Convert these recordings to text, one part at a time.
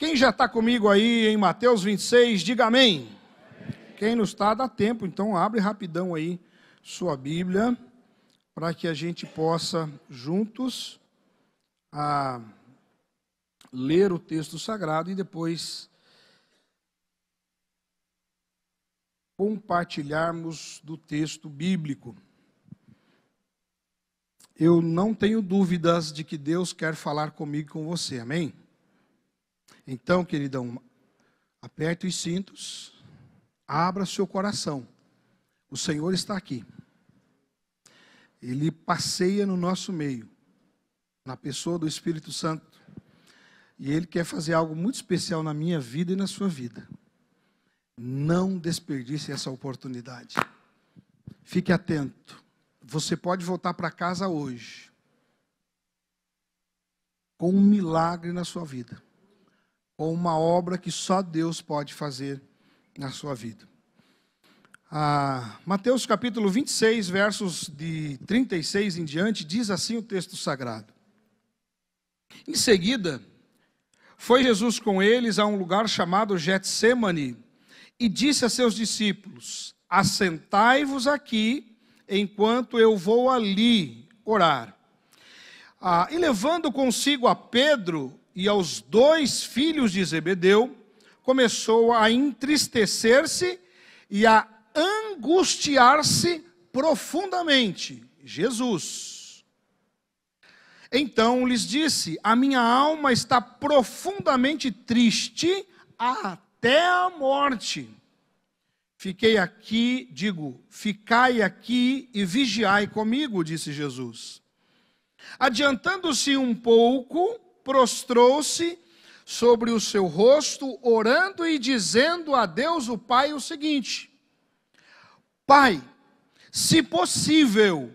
Quem já está comigo aí em Mateus 26, diga amém. Quem não está, dá tempo, então abre rapidão aí sua Bíblia, para que a gente possa juntos ler o texto sagrado e depois compartilharmos do texto bíblico. Eu não tenho dúvidas de que Deus quer falar comigo e com você, amém? Então, queridão, aperte os cintos, abra seu coração. O Senhor está aqui. Ele passeia no nosso meio, na pessoa do Espírito Santo. E Ele quer fazer algo muito especial na minha vida e na sua vida. Não desperdice essa oportunidade. Fique atento. Você pode voltar para casa hoje com um milagre na sua vida, com uma obra que só Deus pode fazer na sua vida. Mateus capítulo 26, versos de 36 em diante, diz assim o texto sagrado. Em seguida, foi Jesus com eles a um lugar chamado Getsêmani e disse a seus discípulos: assentai-vos aqui, enquanto eu vou ali orar. E levando consigo a Pedro e aos 2 filhos de Zebedeu, começou a entristecer-se e a angustiar-se profundamente. Jesus. Então lhes disse: a minha alma está profundamente triste até a morte. Ficai aqui e vigiai comigo, disse Jesus. Adiantando-se um pouco, prostrou-se sobre o seu rosto, orando e dizendo a Deus o Pai o seguinte: Pai, se possível,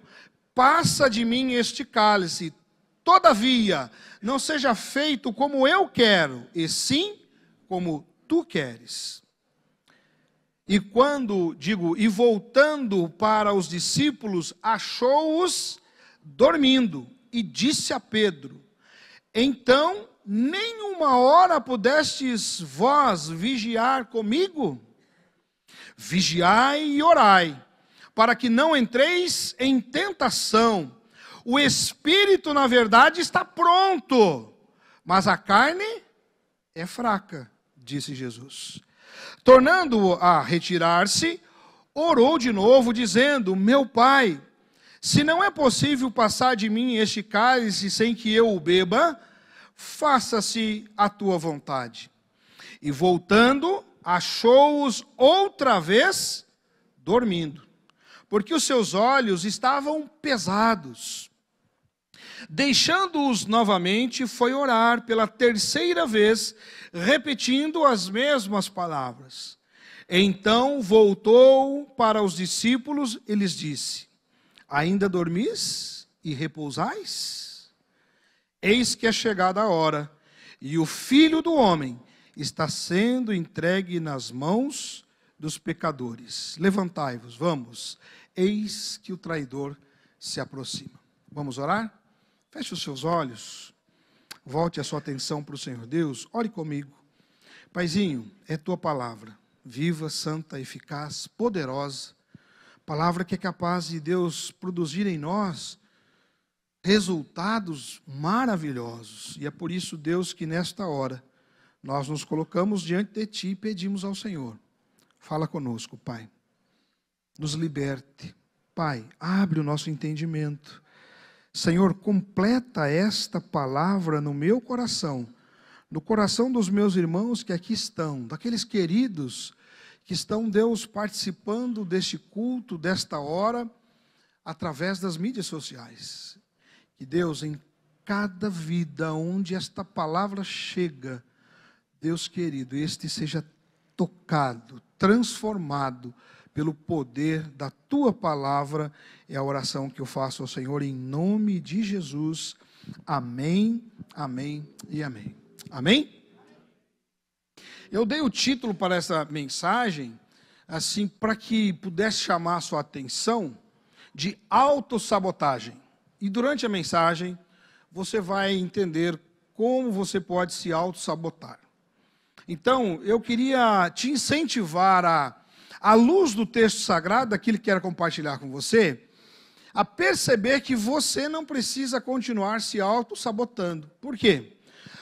passa de mim este cálice, todavia, não seja feito como eu quero, e sim como tu queres. E voltando para os discípulos, achou-os dormindo, e disse a Pedro: então, nem uma hora pudestes vós vigiar comigo? Vigiai e orai, para que não entreis em tentação. O espírito, na verdade, está pronto, mas a carne é fraca, disse Jesus. Tornando a retirar-se, orou de novo, dizendo: meu Pai, se não é possível passar de mim este cálice sem que eu o beba, faça-se a tua vontade. E voltando, achou-os outra vez dormindo, porque os seus olhos estavam pesados. Deixando-os novamente, foi orar pela 3ª vez, repetindo as mesmas palavras. Então voltou para os discípulos e lhes disse: ainda dormis e repousais? Eis que é chegada a hora, e o Filho do Homem está sendo entregue nas mãos dos pecadores. Levantai-vos, vamos. Eis que o traidor se aproxima. Vamos orar? Feche os seus olhos. Volte a sua atenção para o Senhor Deus. Ore comigo. Paizinho, é tua palavra. Viva, santa, eficaz, poderosa. Palavra que é capaz de Deus produzir em nós resultados maravilhosos. E é por isso, Deus, que nesta hora nós nos colocamos diante de Ti e pedimos ao Senhor: fala conosco, Pai. Nos liberte. Pai, abre o nosso entendimento. Senhor, completa esta palavra no meu coração, no coração dos meus irmãos que aqui estão, daqueles queridos que estão, Deus, participando deste culto, desta hora, através das mídias sociais. Que Deus, em cada vida onde esta palavra chega, Deus querido, este seja tocado, transformado pelo poder da Tua palavra. É a oração que eu faço ao Senhor em nome de Jesus. Amém, amém e amém. Amém? Eu dei o título para essa mensagem, assim, para que pudesse chamar a sua atenção, de autossabotagem. E durante a mensagem, você vai entender como você pode se autossabotar. Então, eu queria te incentivar à luz do texto sagrado, daquilo que quero compartilhar com você, a perceber que você não precisa continuar se auto-sabotando. Por quê?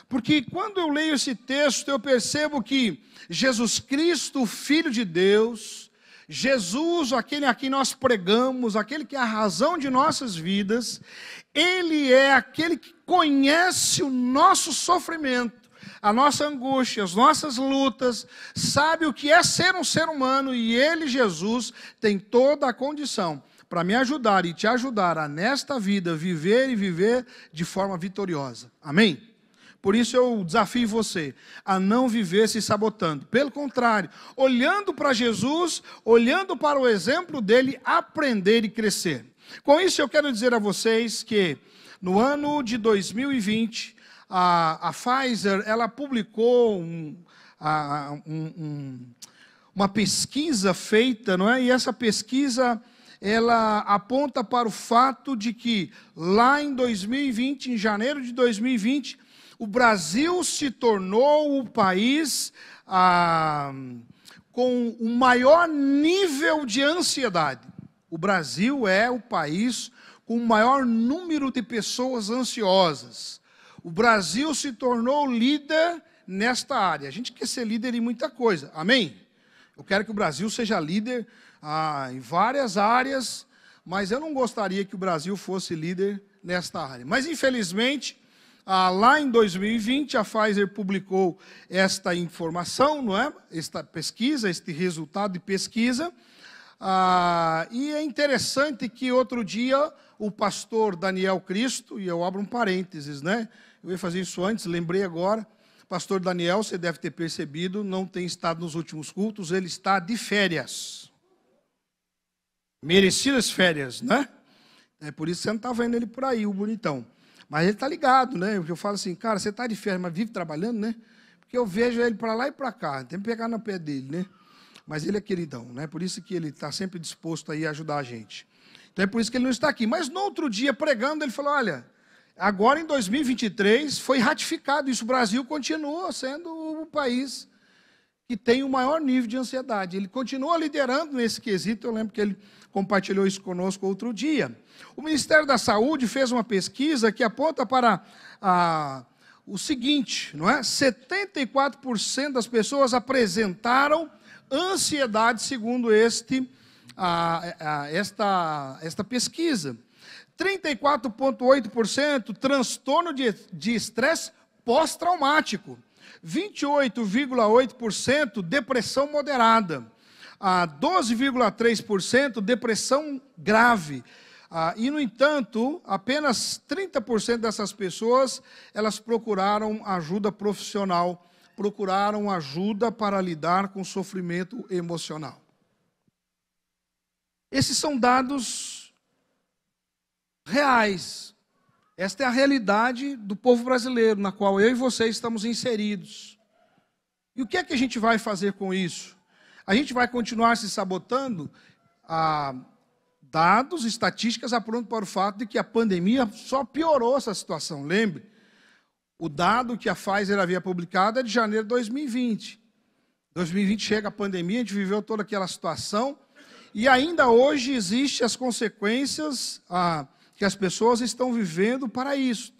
Porque quando eu leio esse texto, eu percebo que Jesus Cristo, Filho de Deus, Jesus, aquele a quem nós pregamos, aquele que é a razão de nossas vidas, Ele é aquele que conhece o nosso sofrimento, a nossa angústia, as nossas lutas, sabe o que é ser um ser humano, e Ele, Jesus, tem toda a condição para me ajudar e te ajudar a, nesta vida, viver e viver de forma vitoriosa. Amém? Por isso eu desafio você a não viver se sabotando. Pelo contrário, olhando para Jesus, olhando para o exemplo dele, aprender e crescer. Com isso eu quero dizer a vocês que no ano de 2020, a Pfizer, ela publicou uma pesquisa feita, não é? E essa pesquisa, ela aponta para o fato de que lá em 2020, em janeiro de 2020, o Brasil se tornou o país com o maior nível de ansiedade. O Brasil é o país com o maior número de pessoas ansiosas. O Brasil se tornou líder nesta área. A gente quer ser líder em muita coisa, amém? Eu quero que o Brasil seja líder em várias áreas, mas eu não gostaria que o Brasil fosse líder nesta área. Mas, infelizmente, lá em 2020, a Pfizer publicou esta informação, não é? Esta pesquisa, este resultado de pesquisa. E é interessante que outro dia o pastor Daniel Cristo, e eu abro um parênteses, né? Eu ia fazer isso antes, lembrei agora. Pastor Daniel, você deve ter percebido, não tem estado nos últimos cultos, ele está de férias. Merecidas férias, né? É por isso que você não está vendo ele por aí, o bonitão. Mas ele está ligado, né? Porque eu falo assim, cara, você está de férias, mas vive trabalhando, né? Porque eu vejo ele para lá e para cá, tem que pegar no pé dele, né? Mas ele é queridão, né? Por isso que ele está sempre disposto a ir ajudar a gente. Então é por isso que ele não está aqui. Mas no outro dia, pregando, ele falou, olha, agora em 2023 foi ratificado isso. O Brasil continua sendo o país que tem o maior nível de ansiedade. Ele continua liderando nesse quesito. Eu lembro que ele compartilhou isso conosco outro dia. O Ministério da Saúde fez uma pesquisa que aponta para o seguinte, não é? 74% das pessoas apresentaram ansiedade, segundo esta pesquisa. 34,8% transtorno de estresse pós-traumático. 28,8% depressão moderada. 12,3% depressão grave. E, no entanto, apenas 30% dessas pessoas, elas procuraram ajuda profissional, procuraram ajuda para lidar com o sofrimento emocional. Esses são dados reais. Esta é a realidade do povo brasileiro, na qual eu e você estamos inseridos. E o que é que a gente vai fazer com isso? A gente vai continuar se sabotando? Dados, estatísticas apontam para o fato de que a pandemia só piorou essa situação. Lembre, o dado que a Pfizer havia publicado é de janeiro de 2020. 2020 chega a pandemia, a gente viveu toda aquela situação, e ainda hoje existem as consequências que as pessoas estão vivendo para isso.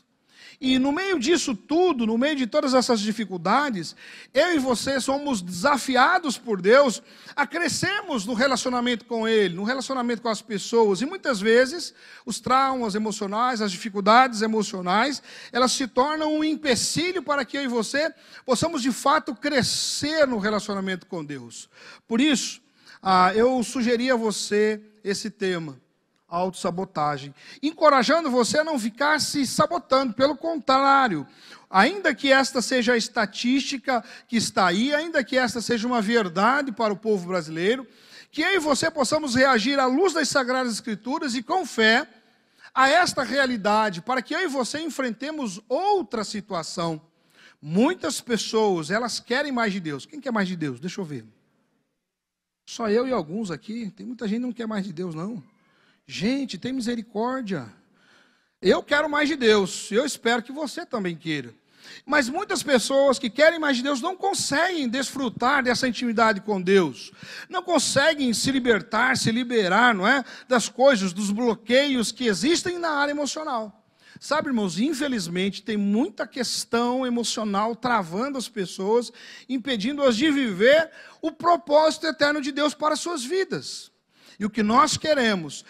E no meio disso tudo, no meio de todas essas dificuldades, eu e você somos desafiados por Deus a crescermos no relacionamento com Ele, no relacionamento com as pessoas. E muitas vezes, os traumas emocionais, as dificuldades emocionais, elas se tornam um empecilho para que eu e você possamos de fato crescer no relacionamento com Deus. Por isso, eu sugeri a você esse tema, autossabotagem, encorajando você a não ficar se sabotando. Pelo contrário, ainda que esta seja a estatística que está aí, ainda que esta seja uma verdade para o povo brasileiro, que eu e você possamos reagir à luz das Sagradas Escrituras e com fé a esta realidade, para que eu e você enfrentemos outra situação. Muitas pessoas, elas querem mais de Deus. Quem quer mais de Deus? Deixa eu ver. Só eu e alguns aqui. Tem muita gente que não quer mais de Deus, não. Gente, tem misericórdia. Eu quero mais de Deus. Eu espero que você também queira. Mas muitas pessoas que querem mais de Deus não conseguem desfrutar dessa intimidade com Deus. Não conseguem se libertar, se liberar, não é? Das coisas, dos bloqueios que existem na área emocional. Sabe, irmãos, infelizmente tem muita questão emocional travando as pessoas, impedindo-as de viver o propósito eterno de Deus para as suas vidas. E o que nós queremos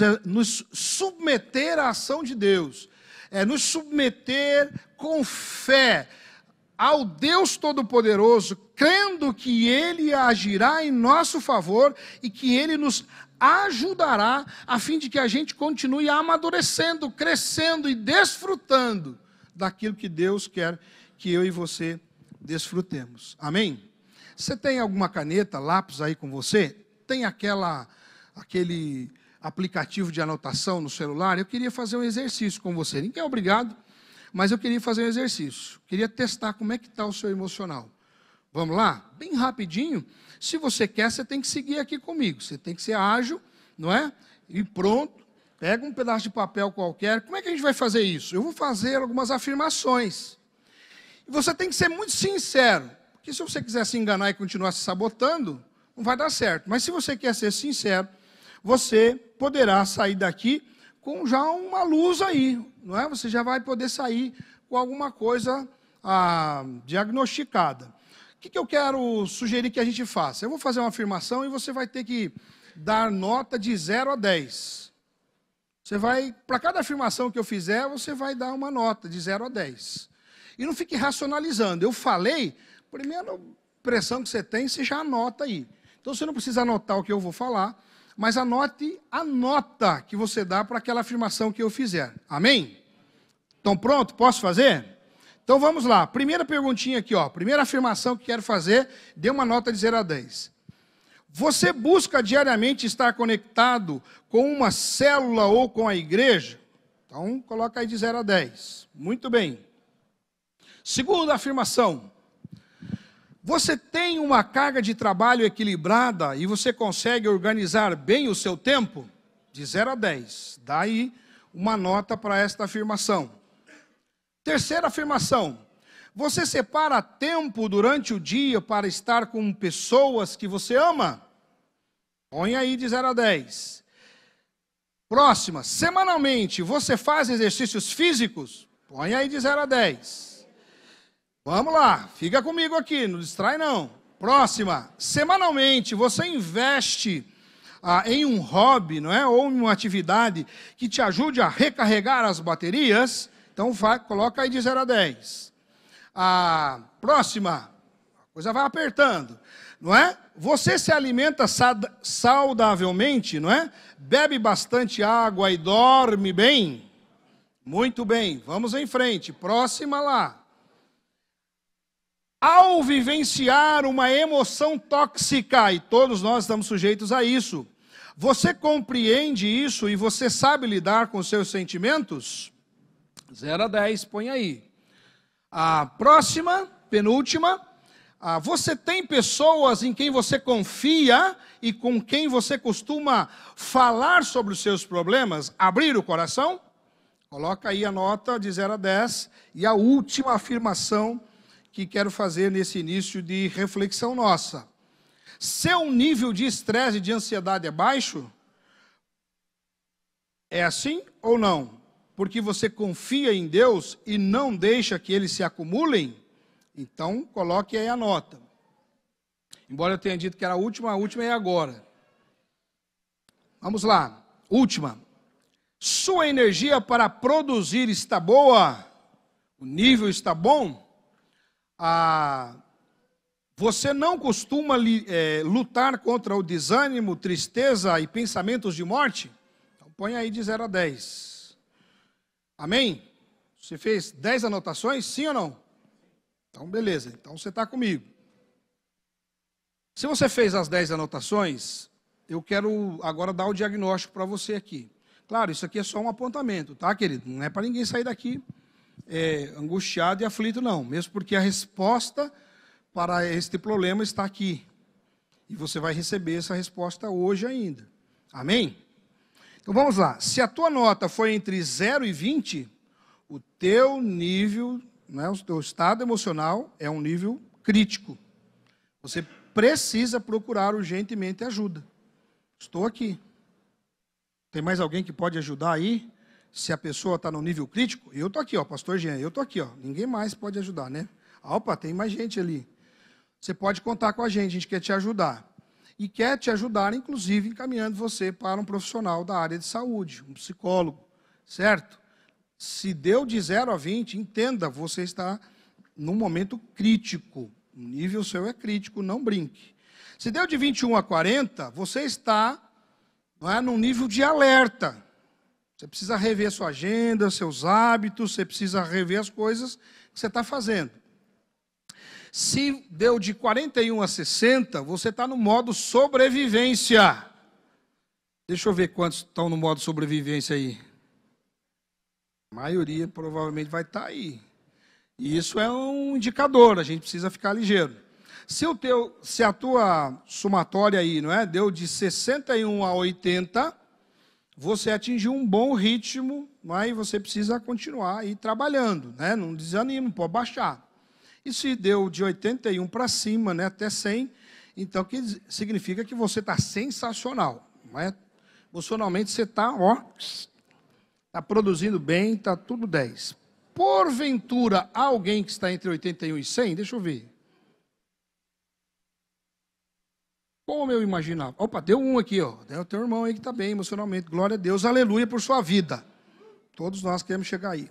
é nos submeter à ação de Deus, é nos submeter com fé ao Deus Todo-Poderoso, crendo que Ele agirá em nosso favor e que Ele nos ajudará a fim de que a gente continue amadurecendo, crescendo e desfrutando daquilo que Deus quer que eu e você desfrutemos. Amém? Você tem alguma caneta, lápis aí com você? Tem aquele aplicativo de anotação no celular? Eu queria fazer um exercício com você. Ninguém é obrigado, mas eu queria fazer um exercício. Queria testar como é que está o seu emocional. Vamos lá? Bem rapidinho. Se você quer, você tem que seguir aqui comigo. Você tem que ser ágil, não é? E pronto. Pega um pedaço de papel qualquer. Como é que a gente vai fazer isso? Eu vou fazer algumas afirmações. E você tem que ser muito sincero. Porque se você quiser se enganar e continuar se sabotando, não vai dar certo. Mas se você quer ser sincero, você poderá sair daqui com já uma luz aí, não é? Você já vai poder sair com alguma coisa diagnosticada. O que eu quero sugerir que a gente faça? Eu vou fazer uma afirmação e você vai ter que dar nota de 0 a 10. Você vai, para cada afirmação que eu fizer, você vai dar uma nota de 0 a 10. E não fique racionalizando. Eu falei, a primeira impressão que você tem, você já anota aí. Então você não precisa anotar o que eu vou falar, mas anote a nota que você dá para aquela afirmação que eu fizer. Amém? Estão prontos? Posso fazer? Então vamos lá. Primeira perguntinha aqui, ó. Primeira afirmação que quero fazer, dê uma nota de 0 a 10. Você busca diariamente estar conectado com uma célula ou com a igreja? Então coloca aí de 0 a 10. Muito bem. Segunda afirmação. Você tem uma carga de trabalho equilibrada e você consegue organizar bem o seu tempo? De 0 a 10. Dá aí uma nota para esta afirmação. Terceira afirmação. Você separa tempo durante o dia para estar com pessoas que você ama? Põe aí de 0 a 10. Próxima. Semanalmente, você faz exercícios físicos? Põe aí de 0 a 10. Vamos lá, fica comigo aqui, não distrai não. Próxima. Semanalmente, você investe em um hobby, não é? Ou em uma atividade que te ajude a recarregar as baterias? Então, coloca aí de 0 a 10. A próxima, a coisa vai apertando, não é? Você se alimenta saudavelmente, não é? Bebe bastante água e dorme bem? Muito bem, vamos em frente. Próxima lá. Ao vivenciar uma emoção tóxica, e todos nós estamos sujeitos a isso, você compreende isso e você sabe lidar com seus sentimentos? 0 a 10, põe aí. A próxima, penúltima. Você tem pessoas em quem você confia e com quem você costuma falar sobre os seus problemas? Abrir o coração? Coloca aí a nota de 0 a 10. E a última afirmação que quero fazer nesse início de reflexão nossa. Seu nível de estresse e de ansiedade é baixo? É assim ou não? Porque você confia em Deus e não deixa que eles se acumulem? Então, coloque aí a nota. Embora eu tenha dito que era a última é agora. Vamos lá. Última. Sua energia para produzir está boa? O nível está bom? Você não costuma lutar contra o desânimo, tristeza e pensamentos de morte? Então, põe aí de 0 a 10. Amém? Você fez 10 anotações, sim ou não? Então, beleza. Então, você está comigo. Se você fez as 10 anotações, eu quero agora dar o diagnóstico para você aqui. Claro, isso aqui é só um apontamento, tá, querido? Não é para ninguém sair daqui angustiado e aflito, não. Mesmo porque a resposta para este problema está aqui. E você vai receber essa resposta hoje ainda. Amém? Então vamos lá. Se a tua nota foi entre 0 e 20, o teu nível, né, o teu estado emocional é um nível crítico. Você precisa procurar urgentemente ajuda. Estou aqui. Tem mais alguém que pode ajudar aí? Se a pessoa está no nível crítico? Eu estou aqui, ó, pastor Jean, eu estou aqui, ó. Ninguém mais pode ajudar, né? Opa, tem mais gente ali. Você pode contar com a gente quer te ajudar. E quer te ajudar, inclusive, encaminhando você para um profissional da área de saúde, um psicólogo, certo? Se deu de 0 a 20, entenda, você está num momento crítico. O nível seu é crítico, não brinque. Se deu de 21 a 40, você está, não é, num nível de alerta. Você precisa rever sua agenda, seus hábitos, você precisa rever as coisas que você está fazendo. Se deu de 41 a 60, você está no modo sobrevivência. Deixa eu ver quantos estão no modo sobrevivência aí. A maioria provavelmente vai estar aí. E isso é um indicador, a gente precisa ficar ligeiro. Se a tua somatória aí, não é, deu de 61 a 80, você atingiu um bom ritmo, mas você precisa continuar aí trabalhando, né? Não desanima, não pode baixar. E se deu de 81 para cima, né, até 100, então que significa que você está sensacional, não é? Emocionalmente você está, ó, está produzindo bem, está tudo 10. Porventura, há alguém que está entre 81 e 100? Deixa eu ver. Como eu imaginava. Opa, deu um aqui, ó. Tem o teu irmão aí que está bem emocionalmente. Glória a Deus, aleluia por sua vida. Todos nós queremos chegar aí.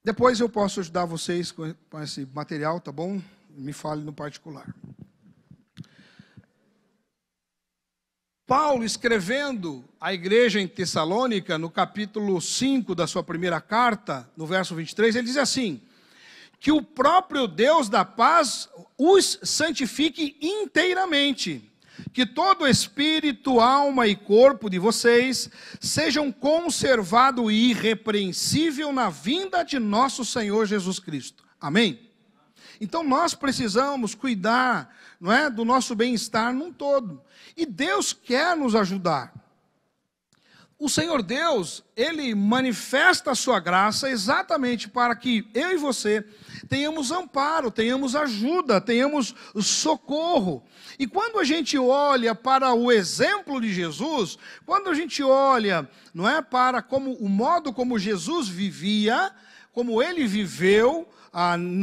Depois eu posso ajudar vocês com esse material, tá bom? Me fale no particular. Paulo, escrevendo à igreja em Tessalônica, no capítulo 5 da sua primeira carta, no verso 23, ele diz assim: que o próprio Deus da paz os santifique inteiramente, que todo espírito, alma e corpo de vocês sejam conservados irrepreensível na vinda de nosso Senhor Jesus Cristo. Amém? Então nós precisamos cuidar, não é, do nosso bem-estar num todo. E Deus quer nos ajudar. O Senhor Deus, Ele manifesta a sua graça exatamente para que eu e você tenhamos amparo, tenhamos ajuda, tenhamos socorro. E quando a gente olha para o exemplo de Jesus, quando a gente olha, não é, para como o modo como Jesus vivia, como Ele viveu,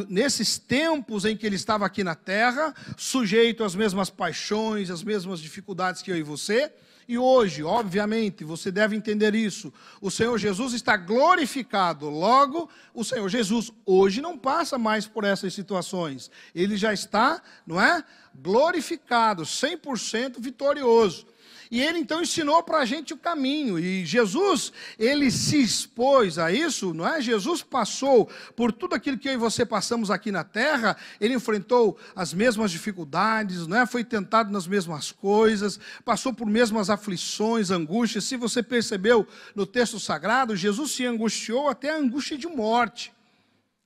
nesses tempos em que Ele estava aqui na terra, sujeito às mesmas paixões, às mesmas dificuldades que eu e você. E hoje, obviamente, você deve entender isso. O Senhor Jesus está glorificado. Logo, o Senhor Jesus hoje não passa mais por essas situações. Ele já está, não é, glorificado, 100% vitorioso. E ele então ensinou para a gente o caminho. E Jesus, ele se expôs a isso, não é? Jesus passou por tudo aquilo que eu e você passamos aqui na terra. Ele enfrentou as mesmas dificuldades, não é? Foi tentado nas mesmas coisas, passou por mesmas aflições, angústias. Se você percebeu no texto sagrado, Jesus se angustiou até a angústia de morte,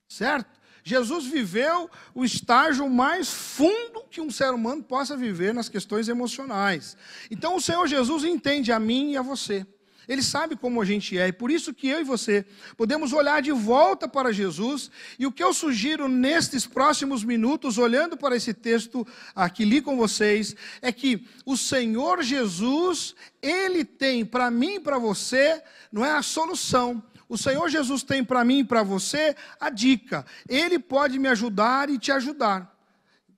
certo? Jesus viveu o estágio mais fundo que um ser humano possa viver nas questões emocionais. Então o Senhor Jesus entende a mim e a você. Ele sabe como a gente é, e por isso que eu e você podemos olhar de volta para Jesus. E o que eu sugiro nestes próximos minutos, olhando para esse texto aqui li com vocês, é que o Senhor Jesus, Ele tem para mim e para você, não é a solução. O Senhor Jesus tem para mim e para você a dica. Ele pode me ajudar e te ajudar.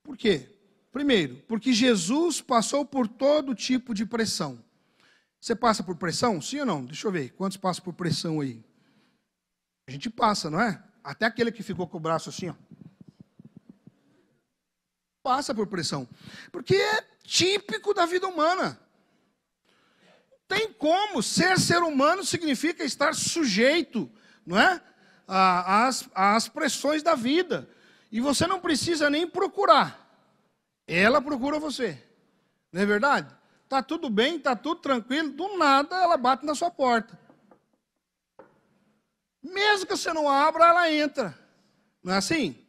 Por quê? Primeiro, porque Jesus passou por todo tipo de pressão. Você passa por pressão? Sim ou não? Deixa eu ver. Quantos passam por pressão aí? A gente passa, não é? Até aquele que ficou com o braço assim, ó. Passa por pressão. Porque é típico da vida humana. Tem como, ser humano significa estar sujeito, não é? Às pressões da vida. E você não precisa nem procurar. Ela procura você. Não é verdade? Está tudo bem, está tudo tranquilo, do nada ela bate na sua porta. Mesmo que você não abra, ela entra. Não é assim?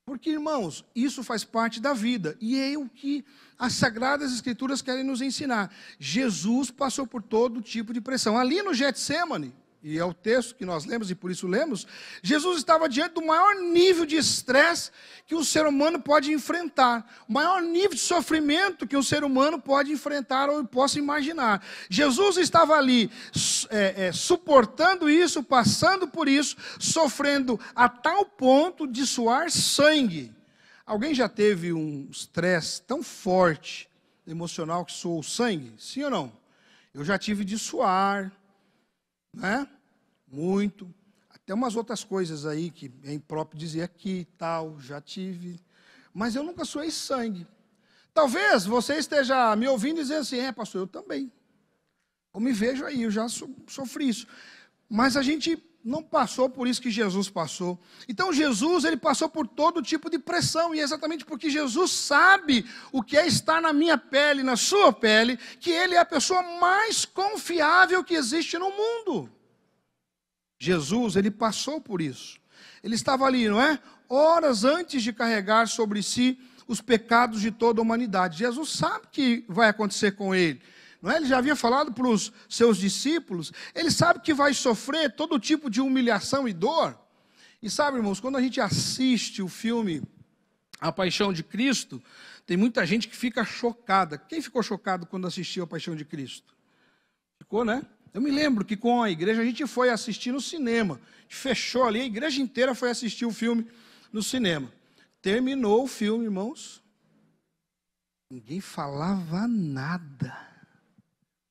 Porque, irmãos, isso faz parte da vida. E é o que as Sagradas Escrituras querem nos ensinar. Jesus passou por todo tipo de pressão. Ali no Getsêmani, e é o texto que nós lemos e por isso lemos, Jesus estava diante do maior nível de estresse que um ser humano pode enfrentar. O maior nível de sofrimento que um ser humano pode enfrentar ou possa imaginar. Jesus estava ali suportando isso, passando por isso, sofrendo a tal ponto de suar sangue. Alguém já teve um estresse tão forte, emocional, que suou sangue? Sim ou não? Eu já tive de suar, né? Muito. Até umas outras coisas aí que é impróprio dizer aqui e tal, já tive. Mas eu nunca suei sangue. Talvez você esteja me ouvindo e dizendo assim, pastor, eu também. Eu me vejo aí, eu já sofri isso. Mas a gente não passou por isso que Jesus passou. Então Jesus, ele passou por todo tipo de pressão, e é exatamente porque Jesus sabe o que é estar na minha pele, na sua pele, que ele é a pessoa mais confiável que existe no mundo. Jesus, ele passou por isso. Ele estava ali, não é? Horas antes de carregar sobre si os pecados de toda a humanidade. Jesus sabe o que vai acontecer com ele. Não é? Ele já havia falado para os seus discípulos, ele sabe que vai sofrer todo tipo de humilhação e dor. E sabe, irmãos, quando a gente assiste o filme A Paixão de Cristo, tem muita gente que fica chocada. Quem ficou chocado quando assistiu A Paixão de Cristo? Ficou, né? Eu me lembro que com a igreja a gente foi assistir no cinema. A gente fechou ali, a igreja inteira foi assistir o filme no cinema. Terminou o filme, irmãos. Ninguém falava nada.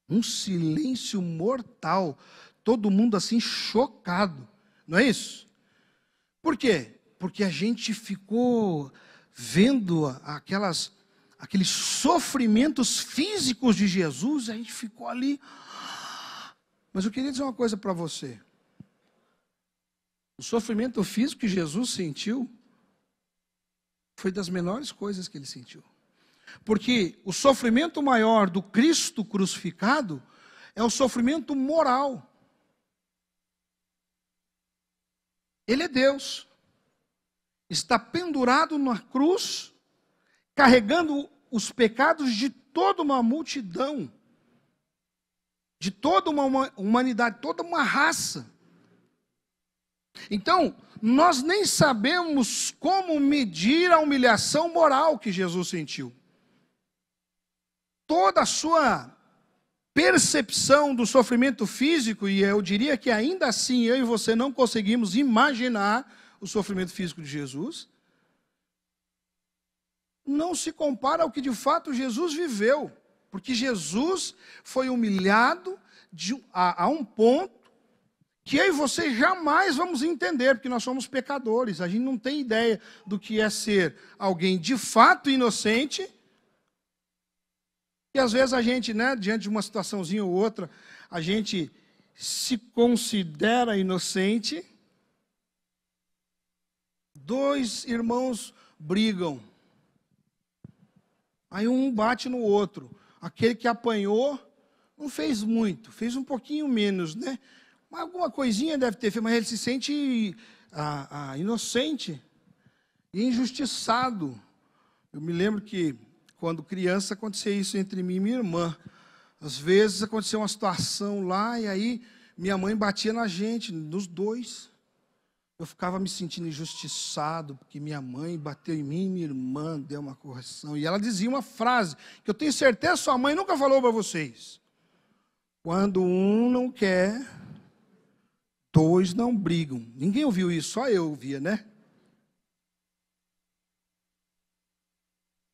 Um silêncio mortal, todo mundo assim chocado, não é isso? Por quê? Porque a gente ficou vendo aqueles sofrimentos físicos de Jesus, a gente ficou ali. Mas eu queria dizer uma coisa para você. O sofrimento físico que Jesus sentiu foi das menores coisas que ele sentiu. Porque o sofrimento maior do Cristo crucificado é o sofrimento moral. Ele é Deus. Está pendurado na cruz, carregando os pecados de toda uma multidão, de toda uma humanidade, toda uma raça. Então, nós nem sabemos como medir a humilhação moral que Jesus sentiu. Toda a sua percepção do sofrimento físico, e eu diria que ainda assim eu e você não conseguimos imaginar o sofrimento físico de Jesus, não se compara ao que de fato Jesus viveu, porque Jesus foi humilhado a um ponto que eu e você jamais vamos entender, porque nós somos pecadores, a gente não tem ideia do que é ser alguém de fato inocente. E às vezes a gente, né, diante de uma situaçãozinha ou outra, a gente se considera inocente. Dois irmãos brigam. Aí um bate no outro. Aquele que apanhou não fez muito, fez um pouquinho menos, né? Mas alguma coisinha deve ter feito, mas ele se sente inocente e injustiçado. Eu me lembro que quando criança, acontecia isso entre mim e minha irmã. Às vezes, acontecia uma situação lá, e aí minha mãe batia na gente, nos dois. Eu ficava me sentindo injustiçado, porque minha mãe bateu em mim e minha irmã deu uma correção. E ela dizia uma frase, que eu tenho certeza sua mãe nunca falou para vocês. Quando um não quer, dois não brigam. Ninguém ouviu isso, só eu ouvia, né?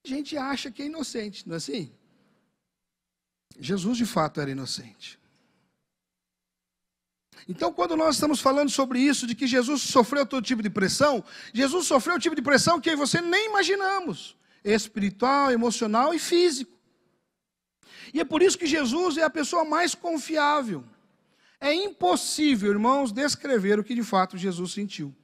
A gente acha que é inocente, não é assim? Jesus de fato era inocente. Então, quando nós estamos falando sobre isso, de que Jesus sofreu todo tipo de pressão, Jesus sofreu o tipo de pressão que eu e você nem imaginamos, espiritual, emocional e físico. E é por isso que Jesus é a pessoa mais confiável. É impossível, irmãos, descrever o que de fato Jesus sentiu.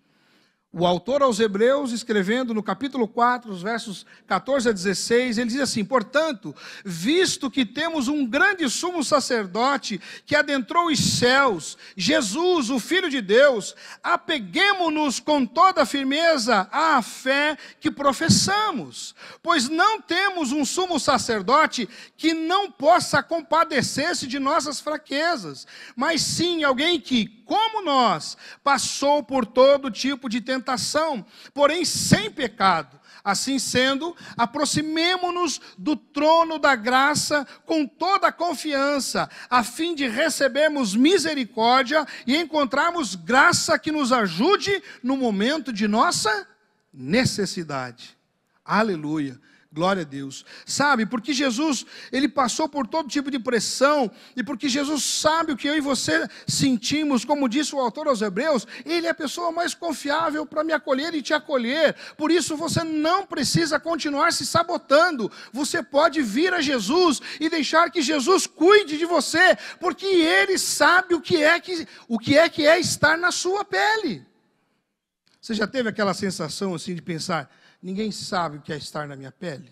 O autor aos Hebreus, escrevendo no capítulo 4, os versos 14 a 16, ele diz assim: portanto, visto que temos um grande sumo sacerdote que adentrou os céus, Jesus, o Filho de Deus, apeguemo-nos com toda a firmeza à fé que professamos, pois não temos um sumo sacerdote que não possa compadecer-se de nossas fraquezas, mas sim alguém que, como nós, passou por todo tipo de tentação, porém sem pecado. Assim sendo, aproximemo-nos do trono da graça com toda a confiança, a fim de recebermos misericórdia e encontrarmos graça que nos ajude no momento de nossa necessidade. Aleluia. Glória a Deus. Sabe, porque Jesus, ele passou por todo tipo de pressão, e porque Jesus sabe o que eu e você sentimos, como disse o autor aos Hebreus, ele é a pessoa mais confiável para me acolher e te acolher. Por isso você não precisa continuar se sabotando. Você pode vir a Jesus e deixar que Jesus cuide de você, porque ele sabe o que é estar na sua pele. Você já teve aquela sensação assim de pensar: ninguém sabe o que é estar na minha pele?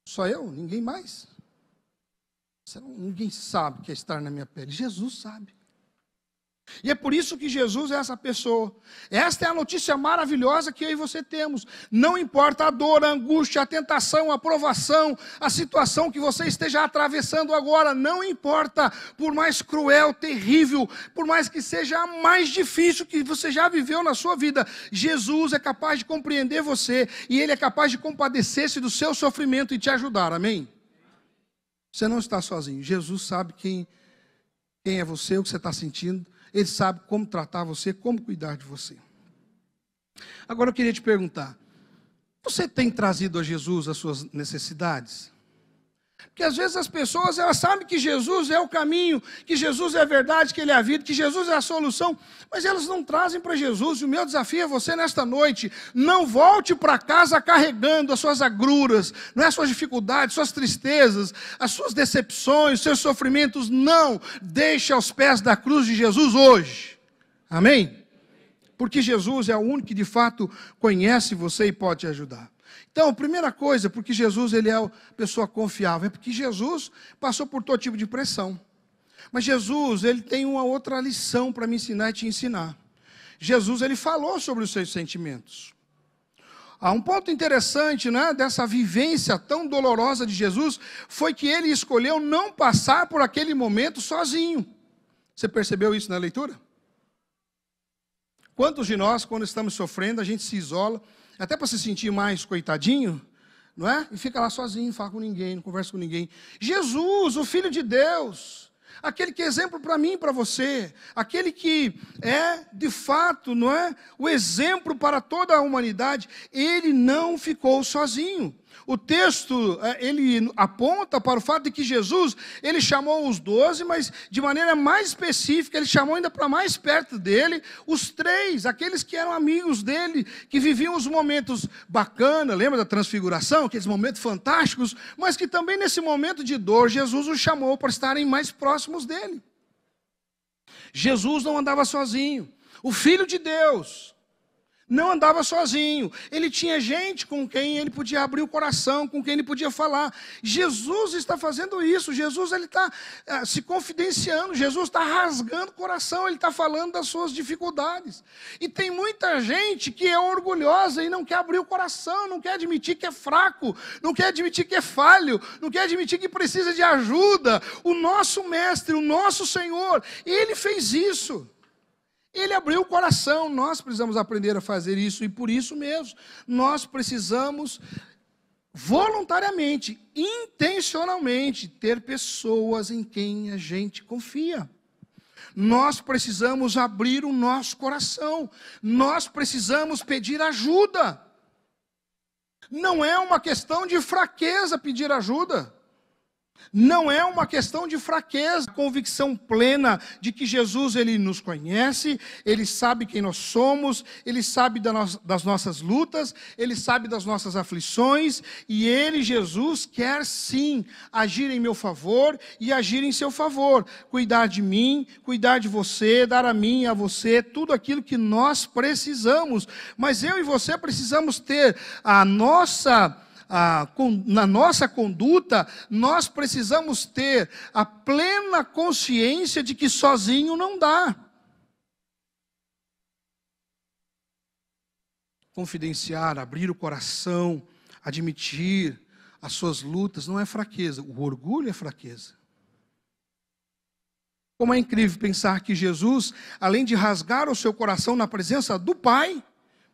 Só eu? Ninguém mais? Ninguém sabe o que é estar na minha pele. Jesus sabe. E é por isso que Jesus é essa pessoa. Esta é a notícia maravilhosa que eu e você temos. Não importa a dor, a angústia, a tentação, a provação, a situação que você esteja atravessando agora, não importa, por mais cruel, terrível, por mais que seja a mais difícil que você já viveu na sua vida, Jesus é capaz de compreender você e Ele é capaz de compadecer-se do seu sofrimento e te ajudar, amém? Você não está sozinho. Jesus sabe quem é você, o que você está sentindo. Ele sabe como tratar você, como cuidar de você. Agora eu queria te perguntar: você tem trazido a Jesus as suas necessidades? Porque às vezes as pessoas, elas sabem que Jesus é o caminho, que Jesus é a verdade, que Ele é a vida, que Jesus é a solução, mas elas não trazem para Jesus. E o meu desafio a você nesta noite: não volte para casa carregando as suas agruras, não é as suas dificuldades, suas tristezas, as suas decepções, seus sofrimentos. Não, deixe aos pés da cruz de Jesus hoje. Amém? Porque Jesus é o único que de fato conhece você e pode te ajudar. Então, a primeira coisa, porque Jesus ele é a pessoa confiável, é porque Jesus passou por todo tipo de pressão. Mas Jesus, ele tem uma outra lição para me ensinar e te ensinar. Jesus, ele falou sobre os seus sentimentos. Há um ponto interessante, né, dessa vivência tão dolorosa de Jesus, foi que ele escolheu não passar por aquele momento sozinho. Você percebeu isso na leitura? Quantos de nós, quando estamos sofrendo, a gente se isola, até para se sentir mais coitadinho, não é? E fica lá sozinho, não fala com ninguém, não conversa com ninguém. Jesus, o Filho de Deus, aquele que é exemplo para mim e para você, aquele que é, de fato, não é, o exemplo para toda a humanidade, ele não ficou sozinho. O texto, ele aponta para o fato de que Jesus, ele chamou os 12, mas de maneira mais específica, ele chamou ainda para mais perto dele, os 3, aqueles que eram amigos dele, que viviam os momentos bacanas, lembra da transfiguração, aqueles momentos fantásticos, mas que também nesse momento de dor, Jesus os chamou para estarem mais próximos dele. Jesus não andava sozinho, o Filho de Deus não andava sozinho, ele tinha gente com quem ele podia abrir o coração, com quem ele podia falar. Jesus está fazendo isso, Jesus ele está se confidenciando, Jesus está rasgando o coração, ele está falando das suas dificuldades. E tem muita gente que é orgulhosa e não quer abrir o coração, não quer admitir que é fraco, não quer admitir que é falho, não quer admitir que precisa de ajuda. O nosso Mestre, o nosso Senhor, ele fez isso. Ele abriu o coração, nós precisamos aprender a fazer isso, e por isso mesmo, nós precisamos voluntariamente, intencionalmente, ter pessoas em quem a gente confia. Nós precisamos abrir o nosso coração, nós precisamos pedir ajuda. Não é uma questão de fraqueza pedir ajuda. Não é uma questão de fraqueza, convicção plena de que Jesus, Ele nos conhece, Ele sabe quem nós somos, Ele sabe das nossas lutas, Ele sabe das nossas aflições, e Ele, Jesus, quer sim agir em meu favor e agir em seu favor, cuidar de mim, cuidar de você, dar a mim e a você tudo aquilo que nós precisamos. Mas eu e você precisamos ter na nossa conduta, nós precisamos ter a plena consciência de que sozinho não dá. Confidenciar, abrir o coração, admitir as suas lutas não é fraqueza, o orgulho é fraqueza. Como é incrível pensar que Jesus, além de rasgar o seu coração na presença do Pai,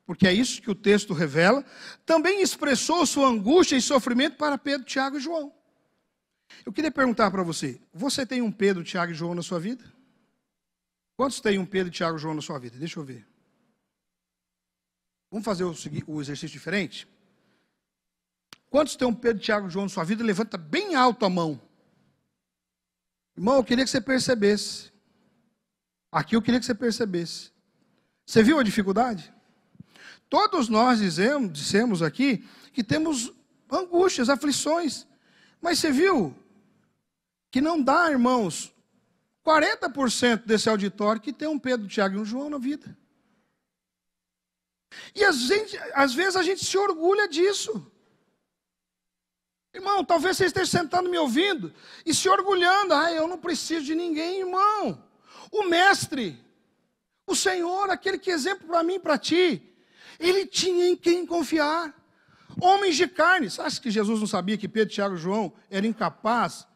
porque é isso que o texto revela, também expressou sua angústia e sofrimento para Pedro, Tiago e João. Eu queria perguntar para você, você tem um Pedro, Tiago e João na sua vida? Quantos tem um Pedro, Tiago e João na sua vida? Deixa eu ver. Vamos fazer o exercício diferente? Quantos tem um Pedro, Tiago e João na sua vida? Levanta bem alto a mão. Irmão, eu queria que você percebesse. Aqui eu queria que você percebesse. Você viu a dificuldade? Todos nós dissemos aqui que temos angústias, aflições. Mas você viu que não dá, irmãos, 40% desse auditório que tem um Pedro, Tiago e um João na vida. E às vezes a gente se orgulha disso. Irmão, talvez você esteja sentado me ouvindo e se orgulhando. Eu não preciso de ninguém, irmão. O Mestre, o Senhor, aquele que é exemplo para mim e para ti, Ele tinha em quem confiar. Homens de carne. Você acha que Jesus não sabia que Pedro, Tiago e João eram incapazes?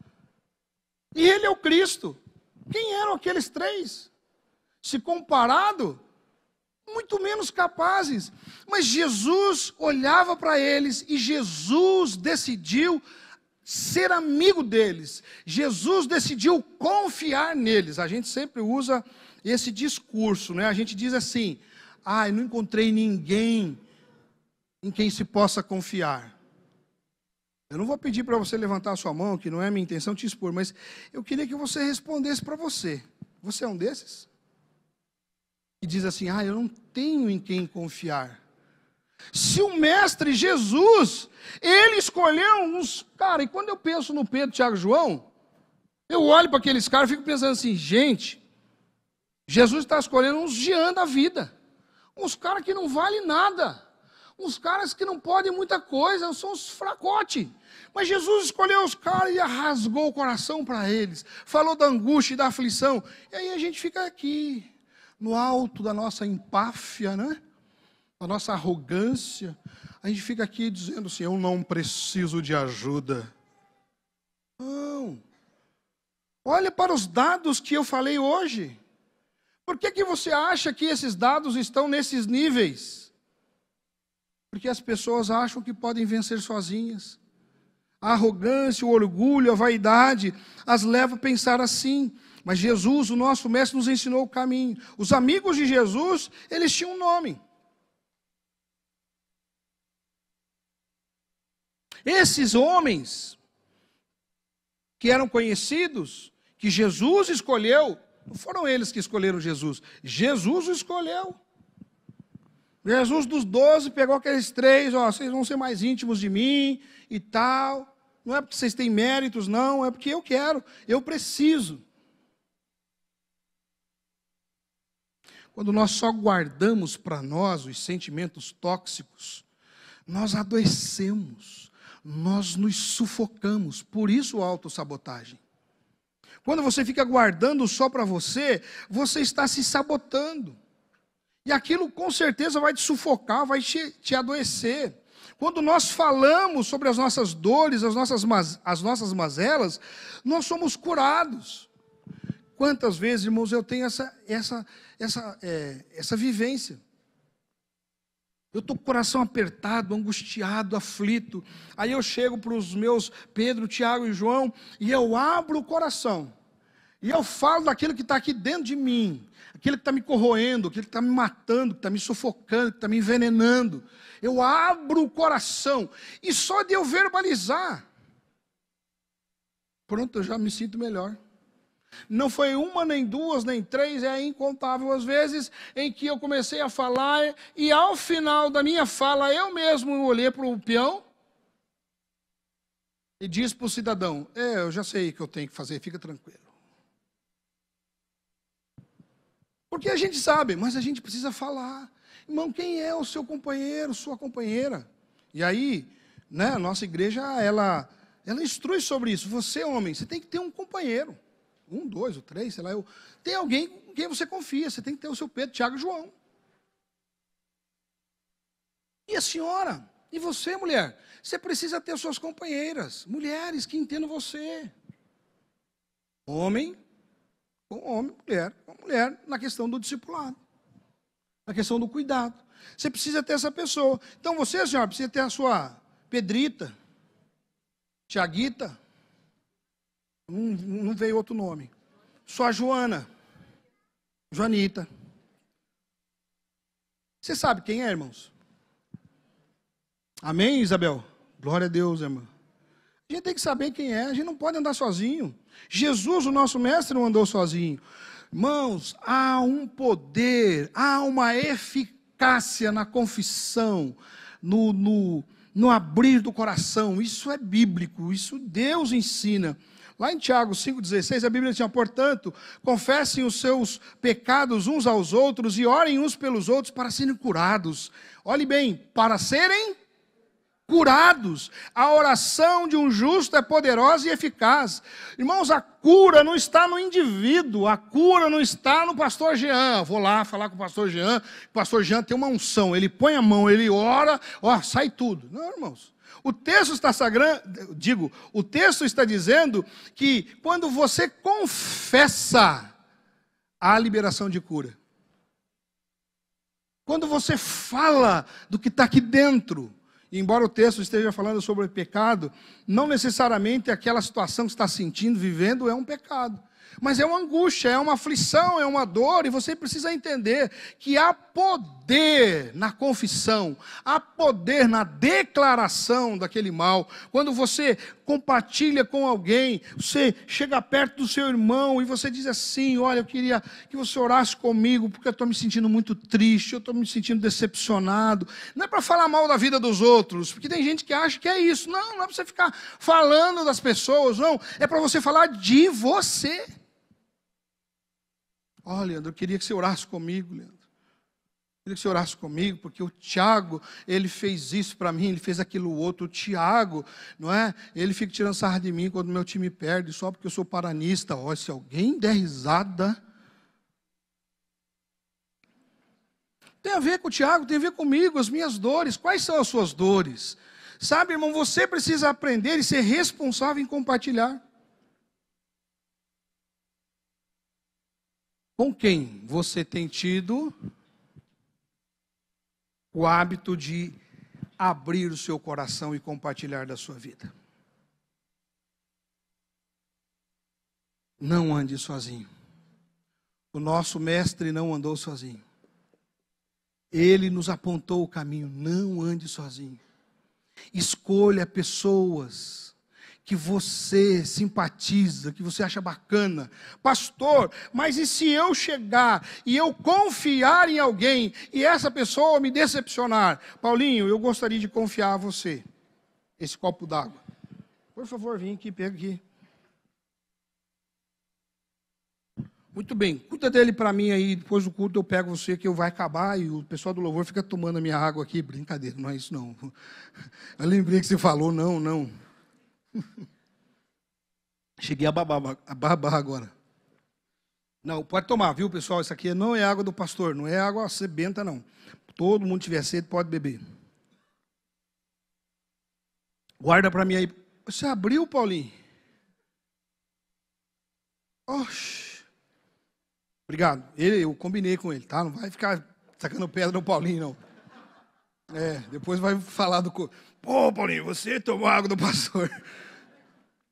E Ele é o Cristo. Quem eram aqueles três? Se comparado, muito menos capazes. Mas Jesus olhava para eles e Jesus decidiu ser amigo deles. Jesus decidiu confiar neles. A gente sempre usa esse discurso, né? A gente diz assim: eu não encontrei ninguém em quem se possa confiar. Eu não vou pedir para você levantar a sua mão, que não é minha intenção te expor, mas eu queria que você respondesse para você. Você é um desses? E diz assim: eu não tenho em quem confiar. Se o Mestre Jesus, Ele escolheu uns... Cara, e quando eu penso no Pedro, Tiago e João, eu olho para aqueles caras e fico pensando assim: gente, Jesus está escolhendo uns Jean da vida. Uns caras que não valem nada. Uns caras que não podem muita coisa, são uns fracote. Mas Jesus escolheu os caras e rasgou o coração para eles. Falou da angústia e da aflição. E aí a gente fica aqui, no alto da nossa empáfia, né? Da nossa arrogância. A gente fica aqui dizendo assim: eu não preciso de ajuda. Não. Olha para os dados que eu falei hoje. Por que você acha que esses dados estão nesses níveis? Porque as pessoas acham que podem vencer sozinhas. A arrogância, o orgulho, a vaidade as leva a pensar assim. Mas Jesus, o nosso Mestre, nos ensinou o caminho. Os amigos de Jesus, eles tinham um nome. Esses homens que eram conhecidos, que Jesus escolheu, não foram eles que escolheram Jesus. Jesus o escolheu. Jesus dos 12 pegou aqueles 3, vocês vão ser mais íntimos de mim e tal. Não é porque vocês têm méritos, não, é porque eu quero, eu preciso. Quando nós só guardamos para nós os sentimentos tóxicos, nós adoecemos, nós nos sufocamos. Por isso a autossabotagem. Quando você fica guardando só para você, você está se sabotando. E aquilo com certeza vai te sufocar, vai te adoecer. Quando nós falamos sobre as nossas dores, as nossas mazelas, nós somos curados. Quantas vezes, irmãos, eu tenho essa vivência. Eu estou com o coração apertado, angustiado, aflito. Aí eu chego para os meus Pedro, Tiago e João e eu abro o coração. E eu falo daquilo que está aqui dentro de mim. Aquilo que está me corroendo, aquilo que está me matando, que está me sufocando, que está me envenenando. Eu abro o coração. E só de eu verbalizar, Pronto, eu já me sinto melhor. Não foi uma, nem duas, nem três, é incontável as vezes em que eu comecei a falar e ao final da minha fala eu mesmo olhei para o peão e disse para o cidadão: eu já sei o que eu tenho que fazer, fica tranquilo. Porque a gente sabe, mas a gente precisa falar. Irmão, quem é o seu companheiro, sua companheira? E aí, né, a nossa igreja, ela instrui sobre isso. Você, homem, você tem que ter um companheiro. 1, 2 ou 3, sei lá. Tem alguém com quem você confia. Você tem que ter o seu Pedro, Tiago e João. E a senhora, e você, mulher, você precisa ter suas companheiras, mulheres que entendam você. Homem com homem, mulher com mulher, na questão do discipulado, na questão do cuidado. Você precisa ter essa pessoa. Então você, senhora, precisa ter a sua Pedrita, Tiaguita, não veio outro nome. Sua Joana, Joanita. Você sabe quem é, irmãos? Amém, Isabel? Glória a Deus, irmã. A gente tem que saber quem é, a gente não pode andar sozinho. Jesus, o nosso mestre, não andou sozinho. Irmãos, há um poder, há uma eficácia na confissão, no abrir do coração. Isso é bíblico, isso Deus ensina. Lá em Tiago 5,16, a Bíblia diz assim: portanto, confessem os seus pecados uns aos outros e orem uns pelos outros para serem curados. Olhe bem, para serem curados. A oração de um justo é poderosa e eficaz. Irmãos, a cura não está no indivíduo, a cura não está no pastor Jean. Vou lá falar com o pastor Jean tem uma unção, ele põe a mão, ele ora, sai tudo. Não, irmãos. O texto está sagrado, o texto está dizendo que quando você confessa, há liberação de cura. Quando você fala do que está aqui dentro, e embora o texto esteja falando sobre o pecado, não necessariamente aquela situação que você está sentindo, vivendo, é um pecado. Mas é uma angústia, é uma aflição, é uma dor, e você precisa entender que há poder na confissão, há poder na declaração daquele mal. Quando você compartilha com alguém, você chega perto do seu irmão e você diz assim: olha, eu queria que você orasse comigo, porque eu estou me sentindo muito triste, eu estou me sentindo decepcionado. Não é para falar mal da vida dos outros, porque tem gente que acha que é isso. Não é para você ficar falando das pessoas, não. É para você falar de você. Olha, Leandro, eu queria que você orasse comigo, Leandro. Eu queria que você orasse comigo, porque o Tiago, ele fez isso para mim, ele fez aquilo outro. O Tiago, não é? Ele fica tirando sarra de mim quando meu time perde, só porque eu sou paranista. Olha, se alguém der risada... Tem a ver com o Tiago, tem a ver comigo, as minhas dores. Quais são as suas dores? Sabe, irmão, você precisa aprender e ser responsável em compartilhar. Com quem você tem tido o hábito de abrir o seu coração e compartilhar da sua vida? Não ande sozinho. O nosso mestre não andou sozinho. Ele nos apontou o caminho. Não ande sozinho. Escolha pessoas que você simpatiza, que você acha bacana. Pastor, mas e se eu chegar e eu confiar em alguém e essa pessoa me decepcionar? Paulinho, eu gostaria de confiar a você esse copo d'água. Por favor, vem aqui, pega aqui. Muito bem, cuida dele para mim aí, depois do culto eu pego você, que eu vai acabar e o pessoal do louvor fica tomando a minha água aqui. Brincadeira, não é isso não. Eu lembrei que você falou, não. Cheguei a babar agora. Não, pode tomar, viu, pessoal? Isso aqui não é água do pastor, não é água sebenta, não. Todo mundo tiver sede pode beber. Guarda para mim aí. Você abriu, Paulinho? Oxi. Obrigado. Eu combinei com ele, tá? Não vai ficar sacando pedra no Paulinho, não. Depois vai falar do... Pô, Paulinho, você tomou água do pastor.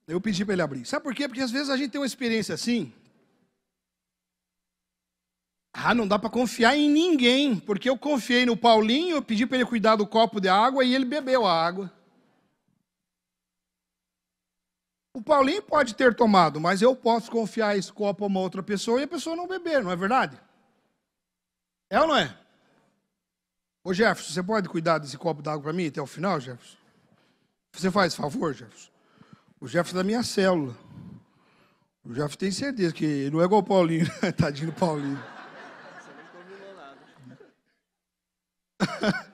Eu pedi para ele abrir. Sabe por quê? Porque às vezes a gente tem uma experiência assim. Não dá para confiar em ninguém. Porque eu confiei no Paulinho, eu pedi para ele cuidar do copo de água e ele bebeu a água. O Paulinho pode ter tomado, mas eu posso confiar esse copo a uma outra pessoa e a pessoa não beber, não é verdade? É ou não é? Ô Jefferson, você pode cuidar desse copo d'água para mim até o final, Jefferson? Você faz favor, Jefferson? O Jefferson é da minha célula. O Jefferson tem certeza que ele não é igual o Paulinho, né? Tadinho do Paulinho. Você não combinou nada.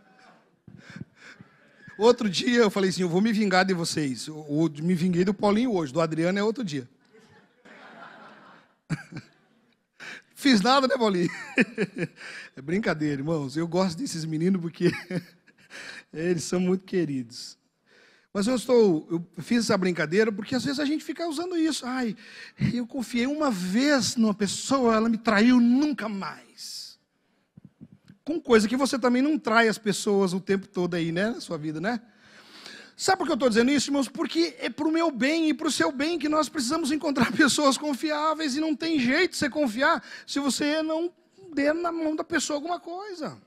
Outro dia eu falei assim, eu vou me vingar de vocês. Eu me vinguei do Paulinho hoje, do Adriano é outro dia. Fiz nada, né, Paulinho? É brincadeira, irmãos. Eu gosto desses meninos porque eles são muito queridos. Mas eu fiz essa brincadeira porque às vezes a gente fica usando isso. Ai, eu confiei uma vez numa pessoa, ela me traiu nunca mais. Com coisa que você também não trai as pessoas o tempo todo aí, né, na sua vida, né? Sabe por que eu estou dizendo isso, irmãos? Porque é para o meu bem e para o seu bem que nós precisamos encontrar pessoas confiáveis e não tem jeito de você confiar se você não der na mão da pessoa alguma coisa.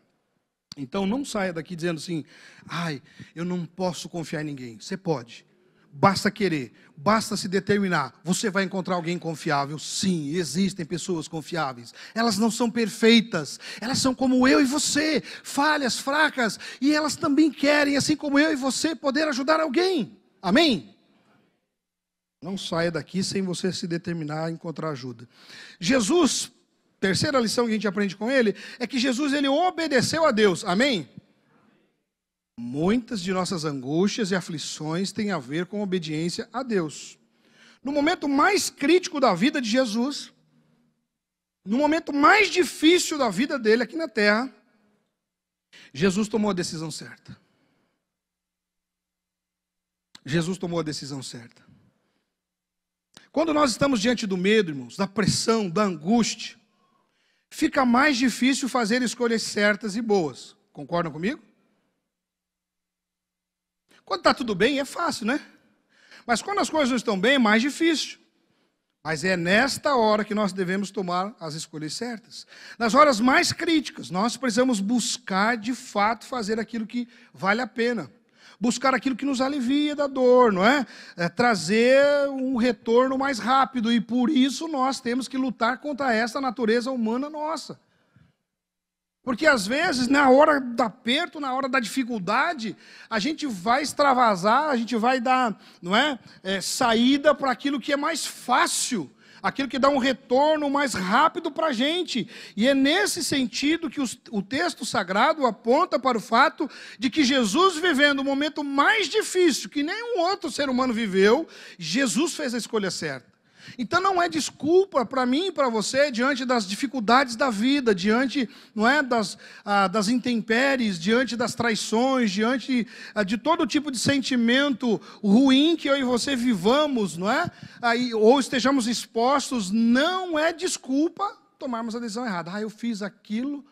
Então não saia daqui dizendo assim, ai, eu não posso confiar em ninguém. Você pode. Basta querer, basta se determinar. Você vai encontrar alguém confiável. Sim, existem pessoas confiáveis. Elas não são perfeitas. Elas são como eu e você, falhas, fracas. E elas também querem, assim como eu e você, poder ajudar alguém. Amém? Não saia daqui sem você se determinar a encontrar ajuda. Jesus, terceira lição que a gente aprende com ele, é que Jesus ele obedeceu a Deus. Amém? Muitas de nossas angústias e aflições têm a ver com obediência a Deus. No momento mais crítico da vida de Jesus, no momento mais difícil da vida dele aqui na terra, Jesus tomou a decisão certa. Jesus tomou a decisão certa. Quando nós estamos diante do medo, irmãos, da pressão, da angústia, fica mais difícil fazer escolhas certas e boas. Concordam comigo? Quando está tudo bem, é fácil, né? Mas quando as coisas não estão bem, é mais difícil. Mas é nesta hora que nós devemos tomar as escolhas certas. Nas horas mais críticas, nós precisamos buscar, de fato, fazer aquilo que vale a pena. Buscar aquilo que nos alivia da dor, não é? Trazer um retorno mais rápido. E por isso nós temos que lutar contra essa natureza humana nossa. Porque às vezes, na hora do aperto, na hora da dificuldade, a gente vai extravasar, a gente vai dar, não é, saída para aquilo que é mais fácil, aquilo que dá um retorno mais rápido para a gente. E é nesse sentido que o texto sagrado aponta para o fato de que Jesus, vivendo o momento mais difícil que nenhum outro ser humano viveu, Jesus fez a escolha certa. Então não é desculpa para mim e para você diante das dificuldades da vida, diante, não é, das intempéries, diante das traições, diante de todo tipo de sentimento ruim que eu e você vivamos, não é? Ou estejamos expostos, não é desculpa tomarmos a decisão errada. Eu fiz aquilo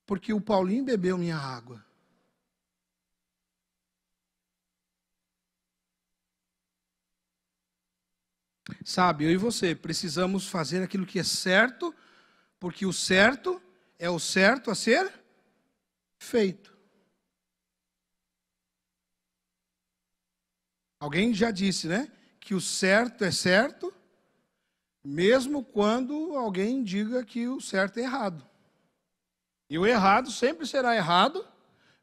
porque o Paulinho bebeu minha água. Sabe, eu e você precisamos fazer aquilo que é certo, porque o certo é o certo a ser feito. Alguém já disse, né? Que o certo é certo, mesmo quando alguém diga que o certo é errado. E o errado sempre será errado,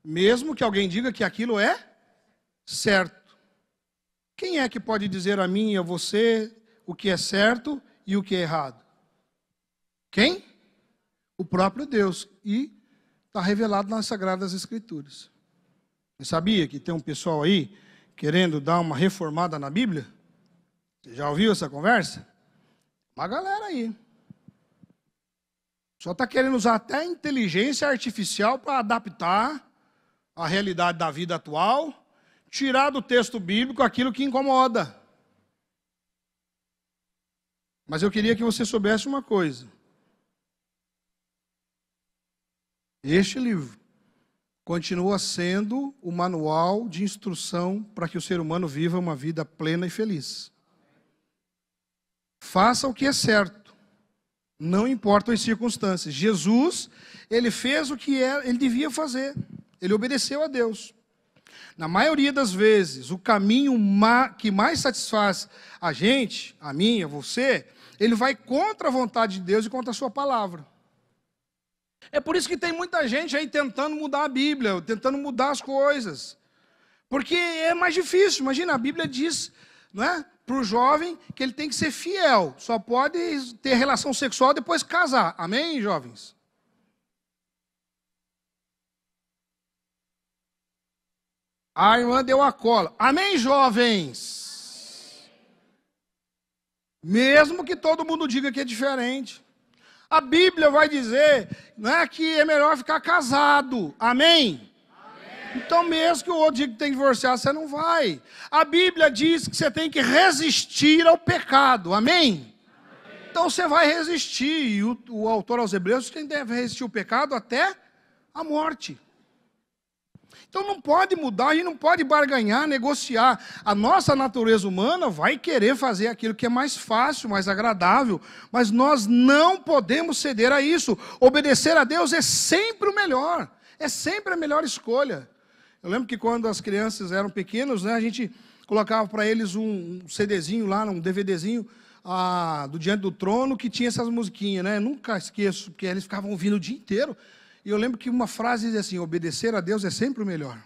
mesmo que alguém diga que aquilo é certo. Quem é que pode dizer a mim e a você o que é certo e o que é errado? Quem? O próprio Deus. E está revelado nas Sagradas Escrituras. Você sabia que tem um pessoal aí querendo dar uma reformada na Bíblia? Você já ouviu essa conversa? Uma galera aí. Só está querendo usar até a inteligência artificial para adaptar a realidade da vida atual, tirar do texto bíblico aquilo que incomoda. Mas eu queria que você soubesse uma coisa. Este livro continua sendo o manual de instrução para que o ser humano viva uma vida plena e feliz. Faça o que é certo, não importam as circunstâncias. Jesus, ele fez o que ele devia fazer, ele obedeceu a Deus. na maioria das vezes, o caminho que mais satisfaz a gente, a mim, a você, ele vai contra a vontade de Deus e contra a sua palavra. É por isso que tem muita gente aí tentando mudar a Bíblia, tentando mudar as coisas. Porque é mais difícil. Imagina, a Bíblia diz, não é, para o jovem que ele tem que ser fiel. Só pode ter relação sexual depois casar. Amém, jovens? A irmã deu a cola. Amém, jovens? Mesmo que todo mundo diga que é diferente. A Bíblia vai dizer, não é, que é melhor ficar casado. Amém? Então, mesmo que o outro diga que tem que divorciar, você não vai. A Bíblia diz que você tem que resistir ao pecado. Amém? Então, você vai resistir. E o autor aos Hebreus diz que deve resistir ao pecado até a morte. Então, não pode mudar, a gente não pode barganhar, negociar. A nossa natureza humana vai querer fazer aquilo que é mais fácil, mais agradável. Mas nós não podemos ceder a isso. Obedecer a Deus é sempre o melhor. É sempre a melhor escolha. Eu lembro que quando as crianças eram pequenas, né, a gente colocava para eles um CDzinho lá, um DVDzinho do Diante do Trono, que tinha essas musiquinhas, né? Nunca esqueço, porque eles ficavam ouvindo o dia inteiro. E eu lembro que uma frase dizia assim: obedecer a Deus é sempre o melhor.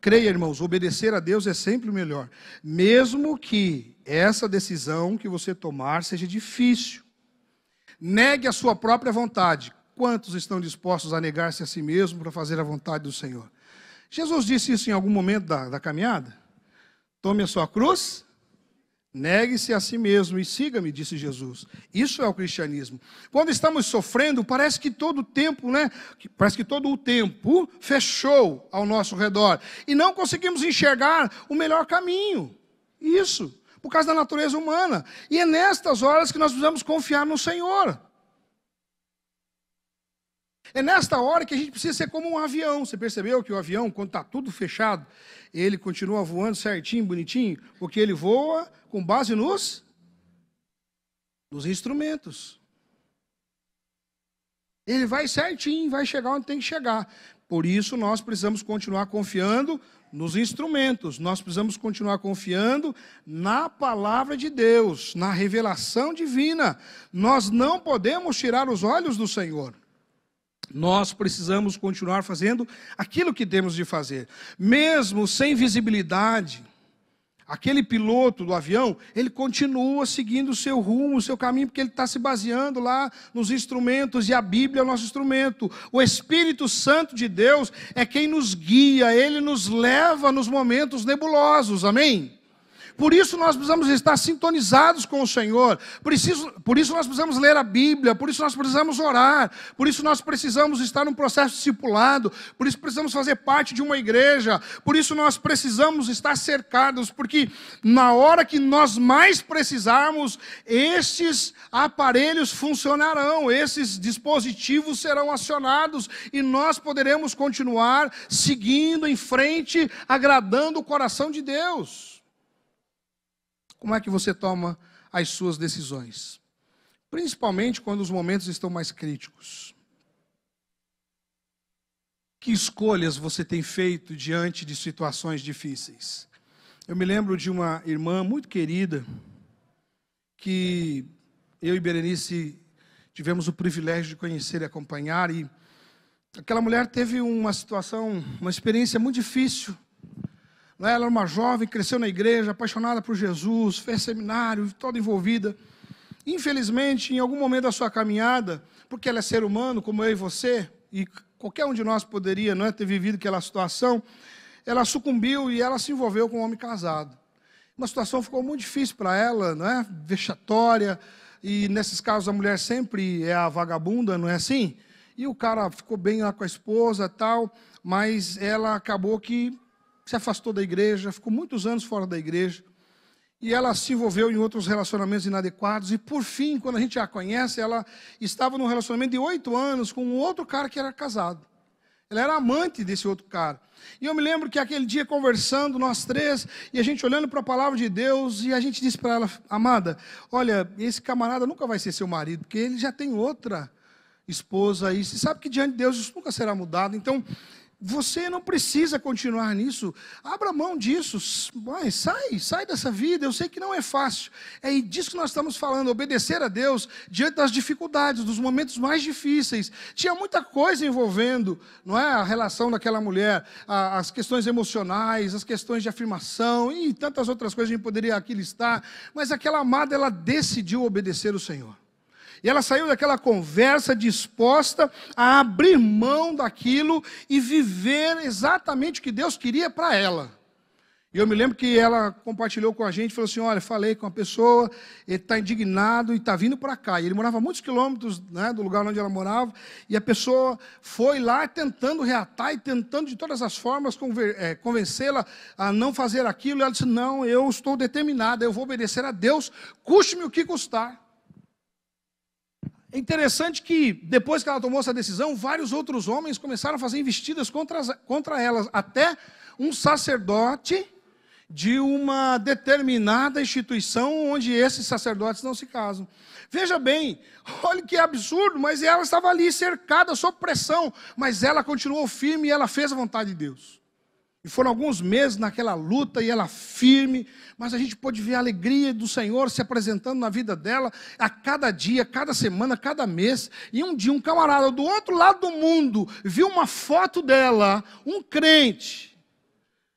Creia, irmãos, obedecer a Deus é sempre o melhor. Mesmo que essa decisão que você tomar seja difícil. Negue a sua própria vontade. Quantos estão dispostos a negar-se a si mesmo para fazer a vontade do Senhor? Jesus disse isso em algum momento da caminhada. Tome a sua cruz, negue-se a si mesmo e siga-me, disse Jesus. Isso é o cristianismo. Quando estamos sofrendo, parece que todo o tempo, né? Parece que todo o tempo fechou ao nosso redor. E não conseguimos enxergar o melhor caminho. Isso, por causa da natureza humana. E é nestas horas que nós precisamos confiar no Senhor. É nesta hora que a gente precisa ser como um avião. Você percebeu que o avião, quando está tudo fechado, ele continua voando certinho, bonitinho? Porque ele voa com base nos instrumentos. Ele vai certinho, vai chegar onde tem que chegar. Por isso nós precisamos continuar confiando nos instrumentos. Nós precisamos continuar confiando na palavra de Deus, na revelação divina. Nós não podemos tirar os olhos do Senhor. Nós precisamos continuar fazendo aquilo que temos de fazer. Mesmo sem visibilidade, aquele piloto do avião, ele continua seguindo o seu rumo, o seu caminho, porque ele está se baseando lá nos instrumentos, e a Bíblia é o nosso instrumento. O Espírito Santo de Deus é quem nos guia, ele nos leva nos momentos nebulosos, amém? Por isso nós precisamos estar sintonizados com o Senhor, por isso nós precisamos ler a Bíblia, por isso nós precisamos orar, por isso nós precisamos estar num processo discipulado, por isso precisamos fazer parte de uma igreja, por isso nós precisamos estar cercados, porque na hora que nós mais precisarmos, estes aparelhos funcionarão, esses dispositivos serão acionados e nós poderemos continuar seguindo em frente, agradando o coração de Deus. Como é que você toma as suas decisões? Principalmente quando os momentos estão mais críticos. Que escolhas você tem feito diante de situações difíceis? Eu me lembro de uma irmã muito querida, que eu e Berenice tivemos o privilégio de conhecer e acompanhar, e aquela mulher teve uma situação, uma experiência muito difícil. Ela era uma jovem, cresceu na igreja, apaixonada por Jesus, fez seminário, toda envolvida. Infelizmente, em algum momento da sua caminhada, porque ela é ser humano, como eu e você, e qualquer um de nós poderia, não é, ter vivido aquela situação, ela sucumbiu e ela se envolveu com um homem casado. Uma situação ficou muito difícil para ela, não é? Vexatória, e nesses casos a mulher sempre é a vagabunda, não é assim? E o cara ficou bem lá com a esposa e tal, mas ela acabou que se afastou da igreja, ficou muitos anos fora da igreja, e ela se envolveu em outros relacionamentos inadequados, e por fim, quando a gente a conhece, ela estava num relacionamento de 8 anos com um outro cara que era casado. Ela era amante desse outro cara. E eu me lembro que aquele dia conversando, nós três, e a gente olhando para a palavra de Deus, e a gente disse para ela: amada, olha, esse camarada nunca vai ser seu marido, porque ele já tem outra esposa, e você sabe que diante de Deus isso nunca será mudado. Então, Você não precisa continuar nisso. Abra mão disso. Sai dessa vida. Eu sei que não é fácil. É disso que nós estamos falando. Obedecer a Deus diante das dificuldades, dos momentos mais difíceis. Tinha muita coisa envolvendo, não é, a relação daquela mulher, as questões emocionais, as questões de afirmação e tantas outras coisas que a gente poderia aqui listar. Mas aquela amada, ela decidiu obedecer o Senhor. E ela saiu daquela conversa disposta a abrir mão daquilo e viver exatamente o que Deus queria para ela. E eu me lembro que ela compartilhou com a gente, falou assim, olha, falei com uma pessoa, ele está indignado e está vindo para cá. E ele morava a muitos quilômetros, né, do lugar onde ela morava, e a pessoa foi lá tentando reatar e tentando de todas as formas convencê-la a não fazer aquilo. E ela disse, não, eu estou determinada, eu vou obedecer a Deus, custe-me o que custar. É interessante que, depois que ela tomou essa decisão, vários outros homens começaram a fazer investidas contra elas. Até um sacerdote de uma determinada instituição onde esses sacerdotes não se casam. Veja bem, olha que absurdo, mas ela estava ali cercada, sob pressão. Mas ela continuou firme e ela fez a vontade de Deus. E foram alguns meses naquela luta e ela firme, mas a gente pôde ver a alegria do Senhor se apresentando na vida dela a cada dia, cada semana, cada mês. E um dia um camarada do outro lado do mundo viu uma foto dela, um crente,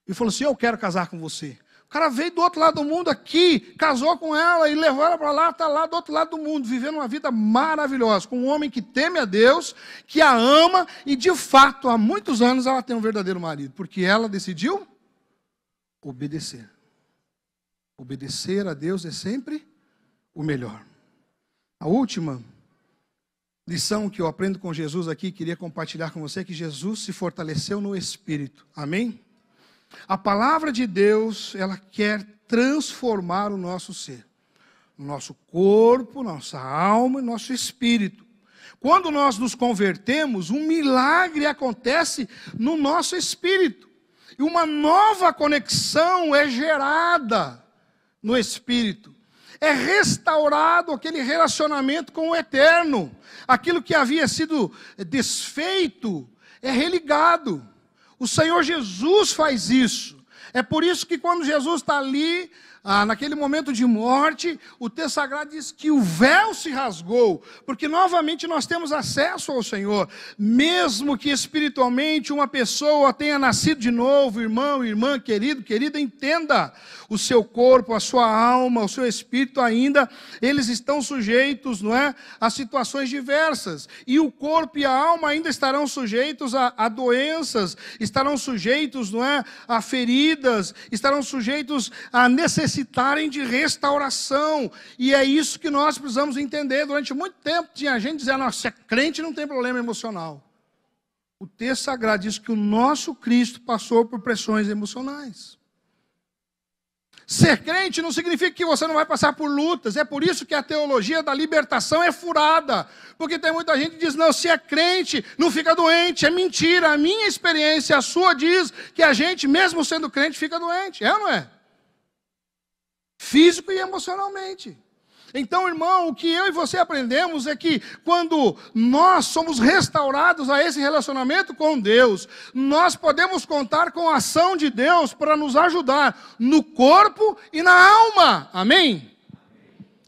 e falou assim, eu quero casar com você. O cara veio do outro lado do mundo aqui, casou com ela e levou ela para lá, está lá do outro lado do mundo, vivendo uma vida maravilhosa, com um homem que teme a Deus, que a ama, e de fato, há muitos anos ela tem um verdadeiro marido, porque ela decidiu obedecer. Obedecer a Deus é sempre o melhor. A última lição que eu aprendo com Jesus aqui, queria compartilhar com você, é que Jesus se fortaleceu no Espírito. Amém? A palavra de Deus, ela quer transformar o nosso ser, o nosso corpo, nossa alma e nosso espírito. Quando nós nos convertemos, um milagre acontece no nosso espírito. E uma nova conexão é gerada no espírito. É restaurado aquele relacionamento com o eterno. Aquilo que havia sido desfeito é religado. O Senhor Jesus faz isso. É por isso que quando Jesus está ali, naquele momento de morte, o texto sagrado diz que o véu se rasgou, porque novamente nós temos acesso ao Senhor. Mesmo que espiritualmente uma pessoa tenha nascido de novo, irmão, irmã, querido, querida, entenda, o seu corpo, a sua alma, o seu espírito ainda, eles estão sujeitos, não é, a situações diversas. E o corpo e a alma ainda estarão sujeitos a doenças, estarão sujeitos, não é, a feridas, estarão sujeitos a necessitarem de restauração. E é isso que nós precisamos entender. Durante muito tempo tinha gente dizendo, nossa, se é crente não tem problema emocional. O texto sagrado diz que o nosso Cristo passou por pressões emocionais. Ser crente não significa que você não vai passar por lutas. É por isso que a teologia da libertação é furada. Porque tem muita gente que diz, não, se é crente, não fica doente. É mentira. A minha experiência, a sua, diz que a gente, mesmo sendo crente, fica doente. É ou não é? Físico e emocionalmente. Então, irmão, o que eu e você aprendemos é que quando nós somos restaurados a esse relacionamento com Deus, nós podemos contar com a ação de Deus para nos ajudar no corpo e na alma. Amém?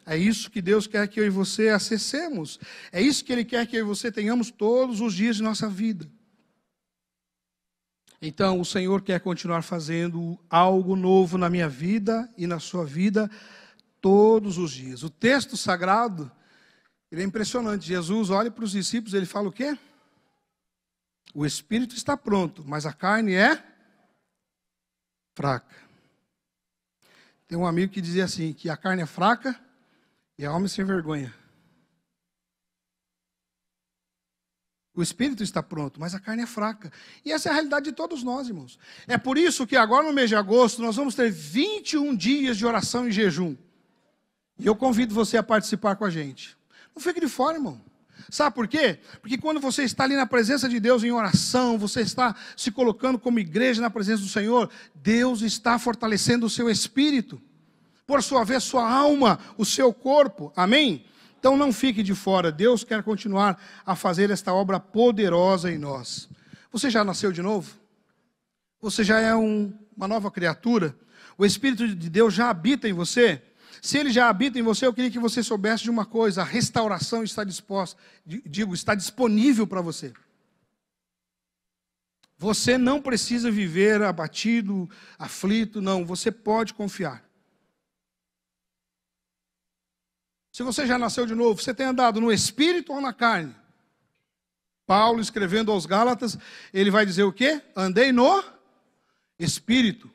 É isso que Deus quer que eu e você acessemos. É isso que Ele quer que eu e você tenhamos todos os dias de nossa vida. Então, o Senhor quer continuar fazendo algo novo na minha vida e na sua vida todos os dias. O texto sagrado, ele é impressionante. Jesus olha para os discípulos, ele fala o quê? O espírito está pronto, mas a carne é fraca. Tem um amigo que dizia assim, que a carne é fraca e a alma é sem vergonha. O espírito está pronto, mas a carne é fraca. E essa é a realidade de todos nós, irmãos. É por isso que agora no mês de agosto nós vamos ter 21 dias de oração e jejum. E eu convido você a participar com a gente. Não fique de fora, irmão. Sabe por quê? Porque quando você está ali na presença de Deus em oração, você está se colocando como igreja na presença do Senhor, Deus está fortalecendo o seu espírito. Por sua vez, sua alma, o seu corpo. Amém? Então não fique de fora. Deus quer continuar a fazer esta obra poderosa em nós. Você já nasceu de novo? Você já é uma nova criatura? O Espírito de Deus já habita em você? Se Ele já habita em você, eu queria que você soubesse de uma coisa: a restauração está disposta, está disponível para você. Você não precisa viver abatido, aflito, não. Você pode confiar. Se você já nasceu de novo, você tem andado no Espírito ou na carne? Paulo, escrevendo aos Gálatas, ele vai dizer o quê? Andei no Espírito.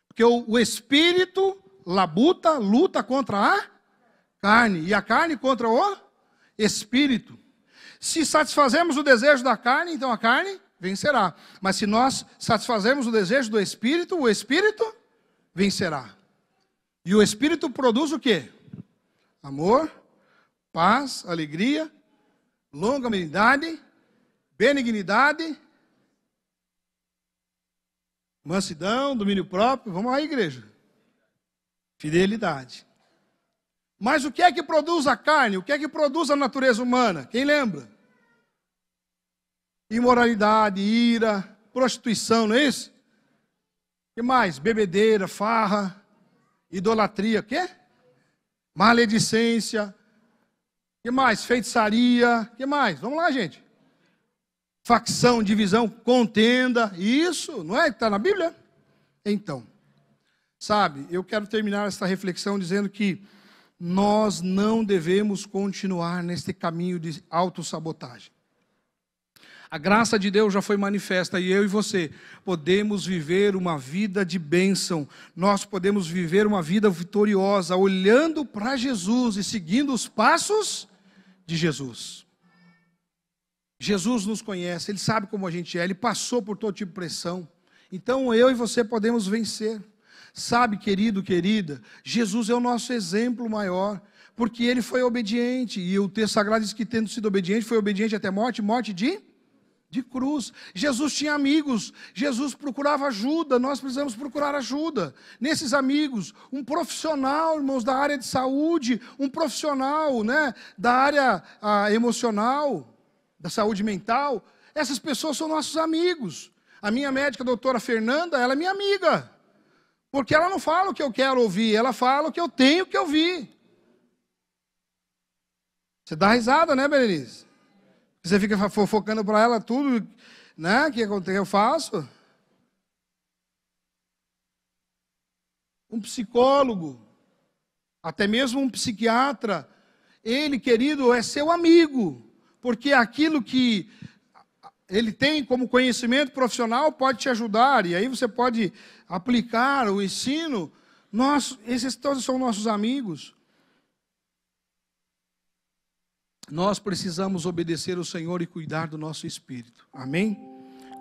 Porque o Espírito luta contra a carne. E a carne contra o Espírito. Se satisfazemos o desejo da carne, então a carne vencerá. Mas se nós satisfazemos o desejo do Espírito, o Espírito vencerá. E o Espírito produz o quê? Amor, paz, alegria, longanimidade, benignidade, mansidão, domínio próprio. Vamos lá, igreja. Fidelidade. Mas o que é que produz a carne? O que é que produz a natureza humana? Quem lembra? Imoralidade, ira, prostituição, não é isso? O que mais? Bebedeira, farra, idolatria, o quê? Maledicência. O que mais? Feitiçaria. O que mais? Vamos lá, gente. Facção, divisão, contenda. Isso, não é que está na Bíblia? Então, sabe, eu quero terminar esta reflexão dizendo que nós não devemos continuar neste caminho de autossabotagem. A graça de Deus já foi manifesta e eu e você podemos viver uma vida de bênção. Nós podemos viver uma vida vitoriosa olhando para Jesus e seguindo os passos de Jesus. Jesus nos conhece, Ele sabe como a gente é, Ele passou por todo tipo de pressão. Então eu e você podemos vencer. Sabe, querido, querida, Jesus é o nosso exemplo maior, porque Ele foi obediente. E o texto sagrado diz que, tendo sido obediente, foi obediente até morte, morte de cruz. Jesus tinha amigos, Jesus procurava ajuda, nós precisamos procurar ajuda nesses amigos. Um profissional, irmãos, da área de saúde, um profissional, né, da área emocional, da saúde mental. Essas pessoas são nossos amigos. A minha médica, a doutora Fernanda, ela é minha amiga, porque ela não fala o que eu quero ouvir, ela fala o que eu tenho que ouvir. Você dá risada, né, Berenice? Você fica fofocando para ela tudo, né, que eu faço. Um psicólogo, até mesmo um psiquiatra, ele, querido, é seu amigo, porque aquilo que ele tem como conhecimento profissional pode te ajudar, e aí você pode aplicar o ensino. Esses todos são nossos amigos. Nós precisamos obedecer ao Senhor e cuidar do nosso espírito. Amém?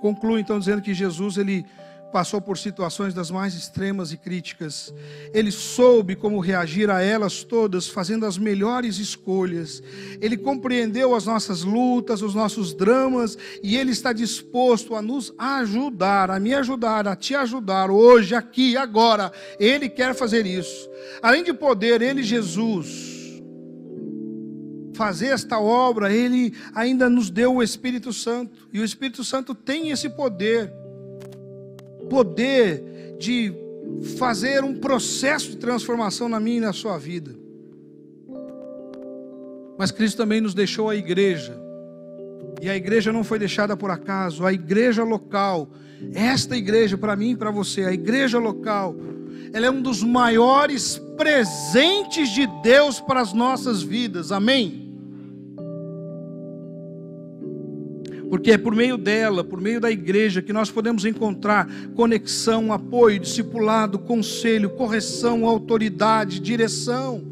Concluo então dizendo que Jesus, Ele passou por situações das mais extremas e críticas. Ele soube como reagir a elas todas, fazendo as melhores escolhas. Ele compreendeu as nossas lutas, os nossos dramas, e Ele está disposto a nos ajudar, a me ajudar, a te ajudar, hoje, aqui, agora. Ele quer fazer isso. Além de poder, Ele, Jesus, fazer esta obra, Ele ainda nos deu o Espírito Santo. E o Espírito Santo tem esse poder de fazer um processo de transformação na minha e na sua vida. Mas Cristo também nos deixou a igreja. E a igreja não foi deixada por acaso. A igreja local, esta igreja para mim e para você, a igreja local, ela é um dos maiores presentes de Deus para as nossas vidas. Amém? Porque é por meio dela, por meio da igreja, que nós podemos encontrar conexão, apoio, discipulado, conselho, correção, autoridade, direção.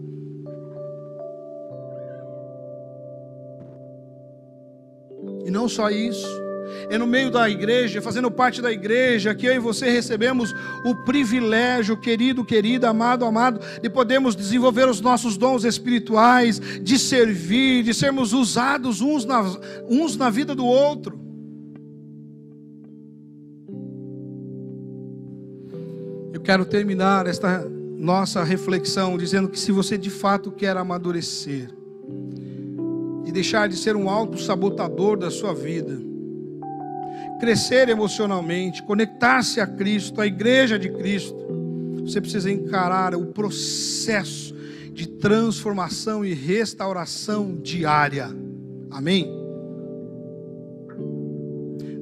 E não só isso, é no meio da igreja, fazendo parte da igreja, que eu e você recebemos o privilégio, querido, querida, amado, amado, de podermos desenvolver os nossos dons espirituais, de servir, de sermos usados uns na vida do outro. Eu quero terminar esta nossa reflexão dizendo que se você de fato quer amadurecer e deixar de ser um autossabotador da sua vida, crescer emocionalmente, conectar-se a Cristo, a igreja de Cristo, você precisa encarar o processo de transformação e restauração diária. Amém?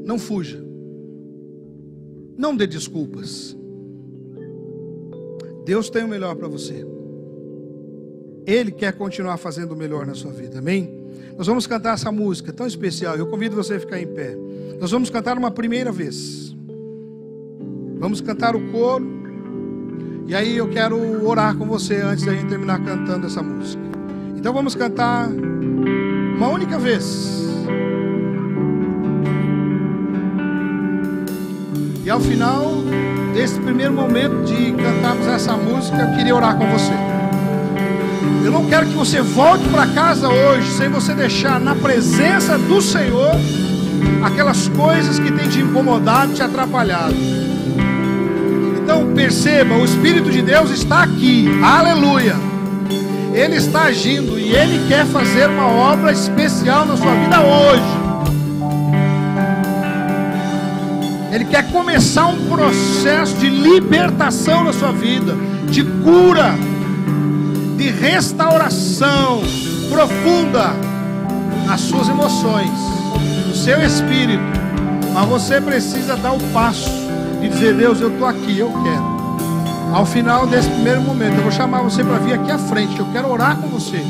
Não fuja. Não dê desculpas. Deus tem o melhor para você. Ele quer continuar fazendo o melhor na sua vida. Amém? Nós vamos cantar essa música tão especial. Eu convido você a ficar em pé. Nós vamos cantar uma primeira vez. Vamos cantar o coro. E aí eu quero orar com você antes da gente terminar cantando essa música. Então vamos cantar uma única vez. E ao final desse primeiro momento de cantarmos essa música, eu queria orar com você. Eu não quero que você volte para casa hoje sem você deixar na presença do Senhor aquelas coisas que têm te incomodado, te atrapalhado. Então perceba, o Espírito de Deus está aqui, aleluia. Ele está agindo e Ele quer fazer uma obra especial na sua vida hoje. Ele quer começar um processo de libertação na sua vida, de cura, de restauração profunda nas suas emoções, no seu espírito. Mas você precisa dar o passo de dizer: Deus, eu estou aqui, eu quero. Ao final desse primeiro momento, eu vou chamar você para vir aqui à frente, que eu quero orar com você.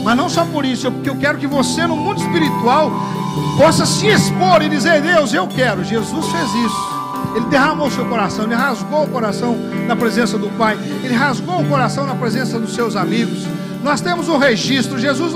Mas não só por isso, porque eu quero que você no mundo espiritual possa se expor e dizer: Deus, eu quero. Jesus fez isso. Ele derramou o seu coração, ele rasgou o coração na presença do Pai, ele rasgou o coração na presença dos seus amigos. Nós temos um registro. Jesus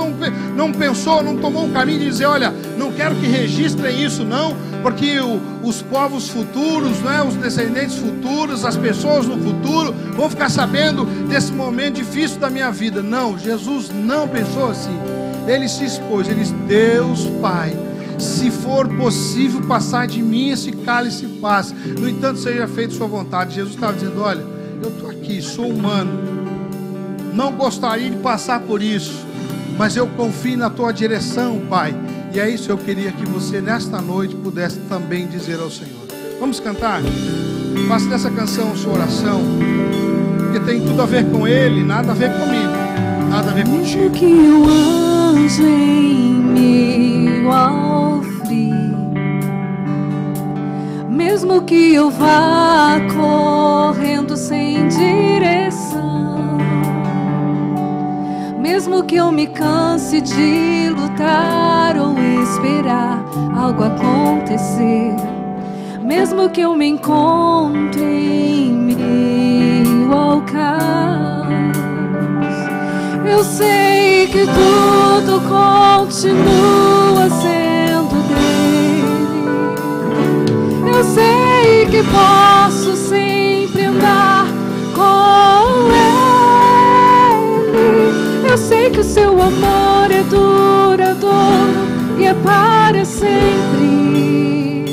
não pensou, não tomou um caminho de dizer: olha, não quero que registrem isso não, porque os povos futuros, né, os descendentes futuros, as pessoas no futuro vão ficar sabendo desse momento difícil da minha vida. Não, Jesus não pensou assim. Ele se expôs, ele disse: Deus Pai, se for possível passar de mim esse cálice paz, no entanto seja feita sua vontade. Jesus estava dizendo: olha, eu estou aqui, sou humano, não gostaria de passar por isso, mas eu confio na tua direção, Pai. E é isso que eu queria que você nesta noite pudesse também dizer ao Senhor. Vamos cantar? Faça dessa canção sua oração, porque tem tudo a ver com Ele, nada a ver comigo, nada a ver contigo. Que eu ande em meio ao frio, mesmo que eu vá correndo sem direção, mesmo que eu me canse de lutar ou esperar algo acontecer, mesmo que eu me encontre em meio ao caos, eu sei que tudo continua sendo dele. Eu sei que posso sempre andar com ele. Eu sei que o seu amor é duradouro e é para sempre.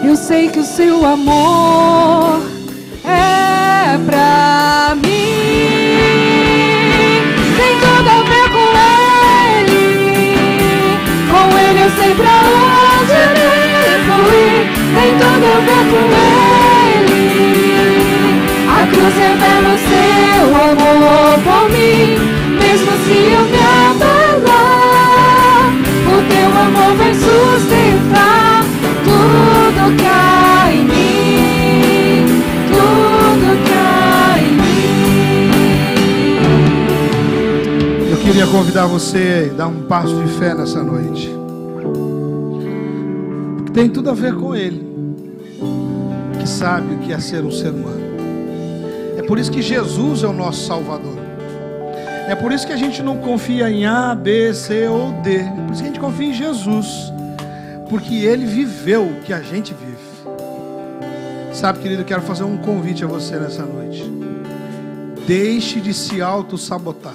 Eu sei que o seu amor é pra mim. Tem tudo a ver com ele eu sei pra onde devo ir. Tem tudo a ver com ele. A cruz revela o seu amor por mim. Mesmo se eu me abalar, o teu amor vai sustentar tudo que há em mim, tudo que há em mim. Eu queria convidar você a dar um passo de fé nessa noite, porque tem tudo a ver com Ele, que sabe o que é ser um ser humano. É por isso que Jesus é o nosso Salvador. É por isso que a gente não confia em A, B, C ou D. É por isso que a gente confia em Jesus, porque Ele viveu o que a gente vive. Sabe, querido, eu quero fazer um convite a você nessa noite. Deixe de se auto-sabotar.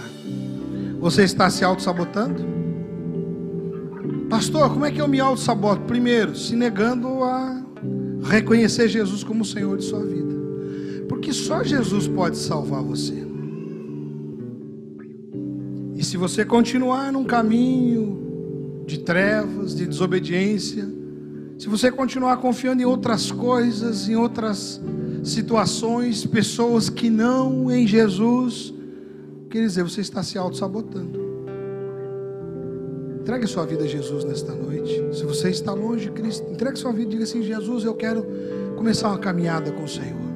Você está se auto-sabotando? Pastor, como é que eu me auto-saboto? Primeiro, se negando a reconhecer Jesus como o Senhor de sua vida, porque só Jesus pode salvar você. E se você continuar num caminho de trevas, de desobediência, Se você continuar confiando em outras coisas, em outras situações, pessoas que não em Jesus, quer dizer, você está se auto-sabotando. Entregue sua vida a Jesus nesta noite. Se você está longe de Cristo, entregue sua vida e diga assim: Jesus, eu quero começar uma caminhada com o Senhor.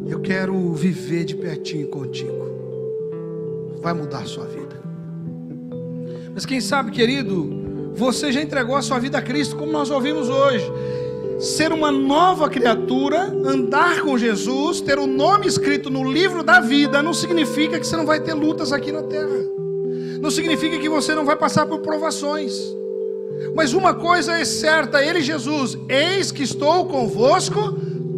Eu quero viver de pertinho contigo. Vai mudar a sua vida. Mas quem sabe, querido, você já entregou a sua vida a Cristo, como nós ouvimos hoje. Ser uma nova criatura, andar com Jesus, ter o nome escrito no livro da vida, não significa que você não vai ter lutas aqui na terra. Não significa que você não vai passar por provações. Mas uma coisa é certa, Ele, Jesus: eis que estou convosco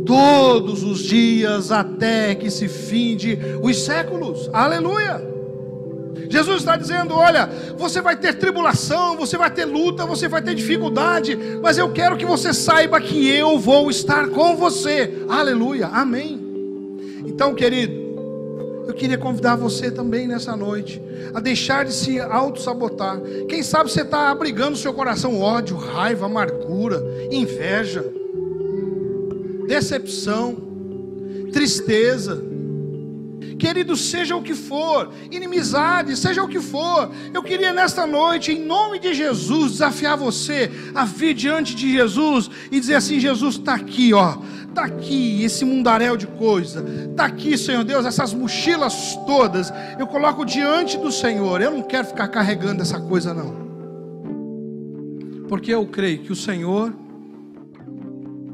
todos os dias, até que se finde os séculos. Aleluia! Jesus está dizendo: olha, você vai ter tribulação, você vai ter luta, você vai ter dificuldade, mas eu quero que você saiba que eu vou estar com você. Aleluia, amém. Então, querido, eu queria convidar você também nessa noite a deixar de se auto-sabotar. Quem sabe você está abrigando no seu coração ódio, raiva, amargura, inveja, decepção, tristeza. Querido, seja o que for, inimizade, seja o que for, eu queria nesta noite, em nome de Jesus, desafiar você a vir diante de Jesus e dizer assim: Jesus, está aqui, ó, está aqui esse mundaréu de coisa, está aqui, Senhor Deus, essas mochilas todas, eu coloco diante do Senhor. Eu não quero ficar carregando essa coisa não, porque eu creio que o Senhor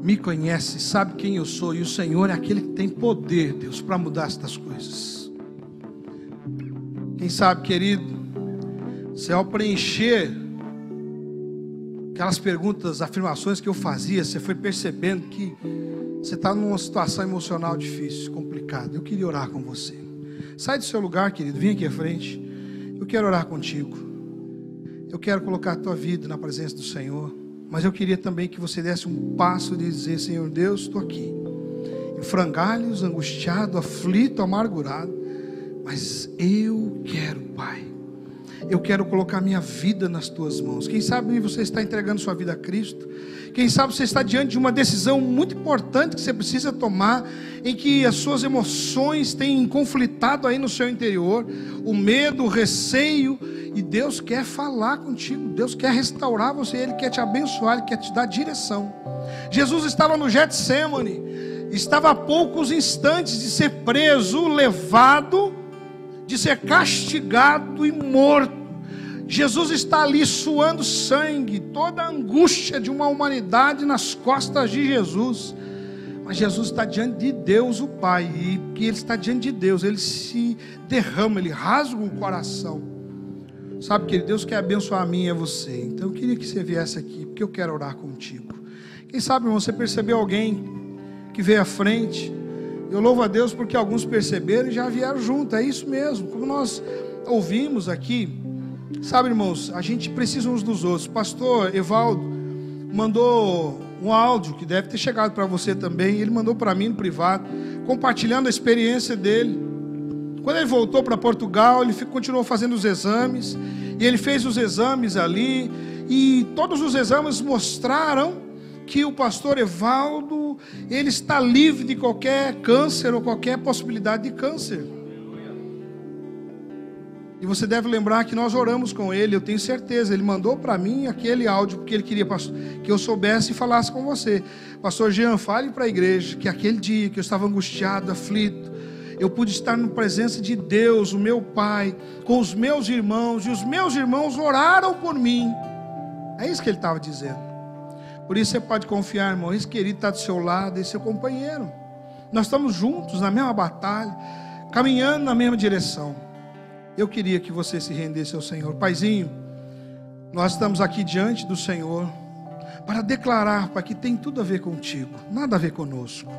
me conhece, sabe quem eu sou, e o Senhor é aquele que tem poder, Deus, para mudar estas coisas. Quem sabe, querido, se ao preencher aquelas perguntas, afirmações que eu fazia, você foi percebendo que você está numa situação emocional difícil, complicada. Eu queria orar com você. Sai do seu lugar, querido, vem aqui à frente. Eu quero orar contigo. Eu quero colocar a tua vida na presença do Senhor. Mas eu queria também que você desse um passo de dizer: Senhor Deus, estou aqui, em frangalhos, angustiado, aflito, amargurado, mas eu quero, Pai, eu quero colocar minha vida nas tuas mãos. Quem sabe você está entregando sua vida a Cristo. Quem sabe você está diante de uma decisão muito importante que você precisa tomar, em que as suas emoções têm conflitado aí no seu interior, o medo, o receio, e Deus quer falar contigo, Deus quer restaurar você, Ele quer te abençoar, Ele quer te dar direção. Jesus estava no Getsemane, estava a poucos instantes de ser preso, levado, de ser castigado e morto. Jesus está ali suando sangue, toda a angústia de uma humanidade nas costas de Jesus. Mas Jesus está diante de Deus o Pai, e que Ele está diante de Deus, Ele se derrama, Ele rasga o coração. Sabe que Deus quer abençoar a mim e a você. Então eu queria que você viesse aqui, porque eu quero orar contigo. Quem sabe, irmão, você percebeu alguém que veio à frente. Eu louvo a Deus porque alguns perceberam e já vieram junto. É isso mesmo, como nós ouvimos aqui. Sabe, irmãos, a gente precisa uns dos outros. Pastor Evaldo mandou um áudio que deve ter chegado para você também. Ele mandou para mim no privado, compartilhando a experiência dele. Quando ele voltou para Portugal, ele continuou fazendo os exames, e ele fez os exames ali, e todos os exames mostraram que o pastor Evaldo, ele está livre de qualquer câncer ou qualquer possibilidade de câncer. E você deve lembrar que nós oramos com ele, eu tenho certeza, ele mandou para mim aquele áudio, porque ele queria que eu soubesse e falasse com você. Pastor Jean, fale para a igreja que aquele dia que eu estava angustiado, aflito, eu pude estar na presença de Deus, o meu Pai, com os meus irmãos, e os meus irmãos oraram por mim. É isso que ele estava dizendo. Por isso você pode confiar, irmão, esse querido está do seu lado, esse é seu companheiro. Nós estamos juntos na mesma batalha, caminhando na mesma direção. Eu queria que você se rendesse ao Senhor. Paizinho, nós estamos aqui diante do Senhor para declarar, Pai, que tem tudo a ver contigo, nada a ver conosco.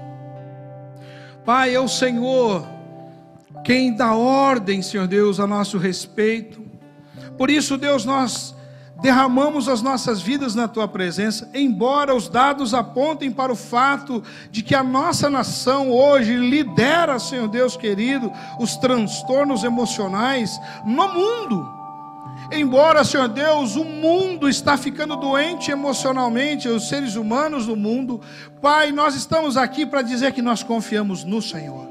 Pai, é o Senhor quem dá ordem, Senhor Deus, a nosso respeito. Por isso, Deus, nós derramamos as nossas vidas na Tua presença, embora os dados apontem para o fato de que a nossa nação hoje lidera, Senhor Deus querido, os transtornos emocionais no mundo. Embora, Senhor Deus, o mundo está ficando doente emocionalmente, os seres humanos do mundo, Pai, nós estamos aqui para dizer que nós confiamos no Senhor.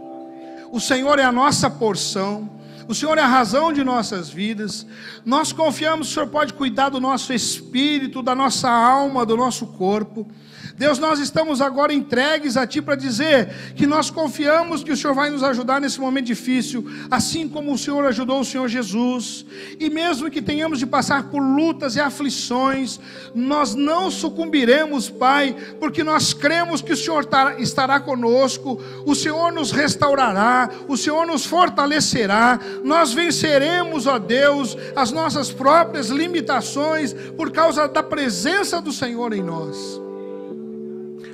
O Senhor é a nossa porção, o Senhor é a razão de nossas vidas. Nós confiamos que o Senhor pode cuidar do nosso espírito, da nossa alma, do nosso corpo. Deus, nós estamos agora entregues a Ti para dizer que nós confiamos que o Senhor vai nos ajudar nesse momento difícil, assim como o Senhor ajudou o Senhor Jesus. E mesmo que tenhamos de passar por lutas e aflições, nós não sucumbiremos, Pai, porque nós cremos que o Senhor estará conosco, o Senhor nos restaurará, o Senhor nos fortalecerá, nós venceremos, ó Deus, as nossas próprias limitações por causa da presença do Senhor em nós.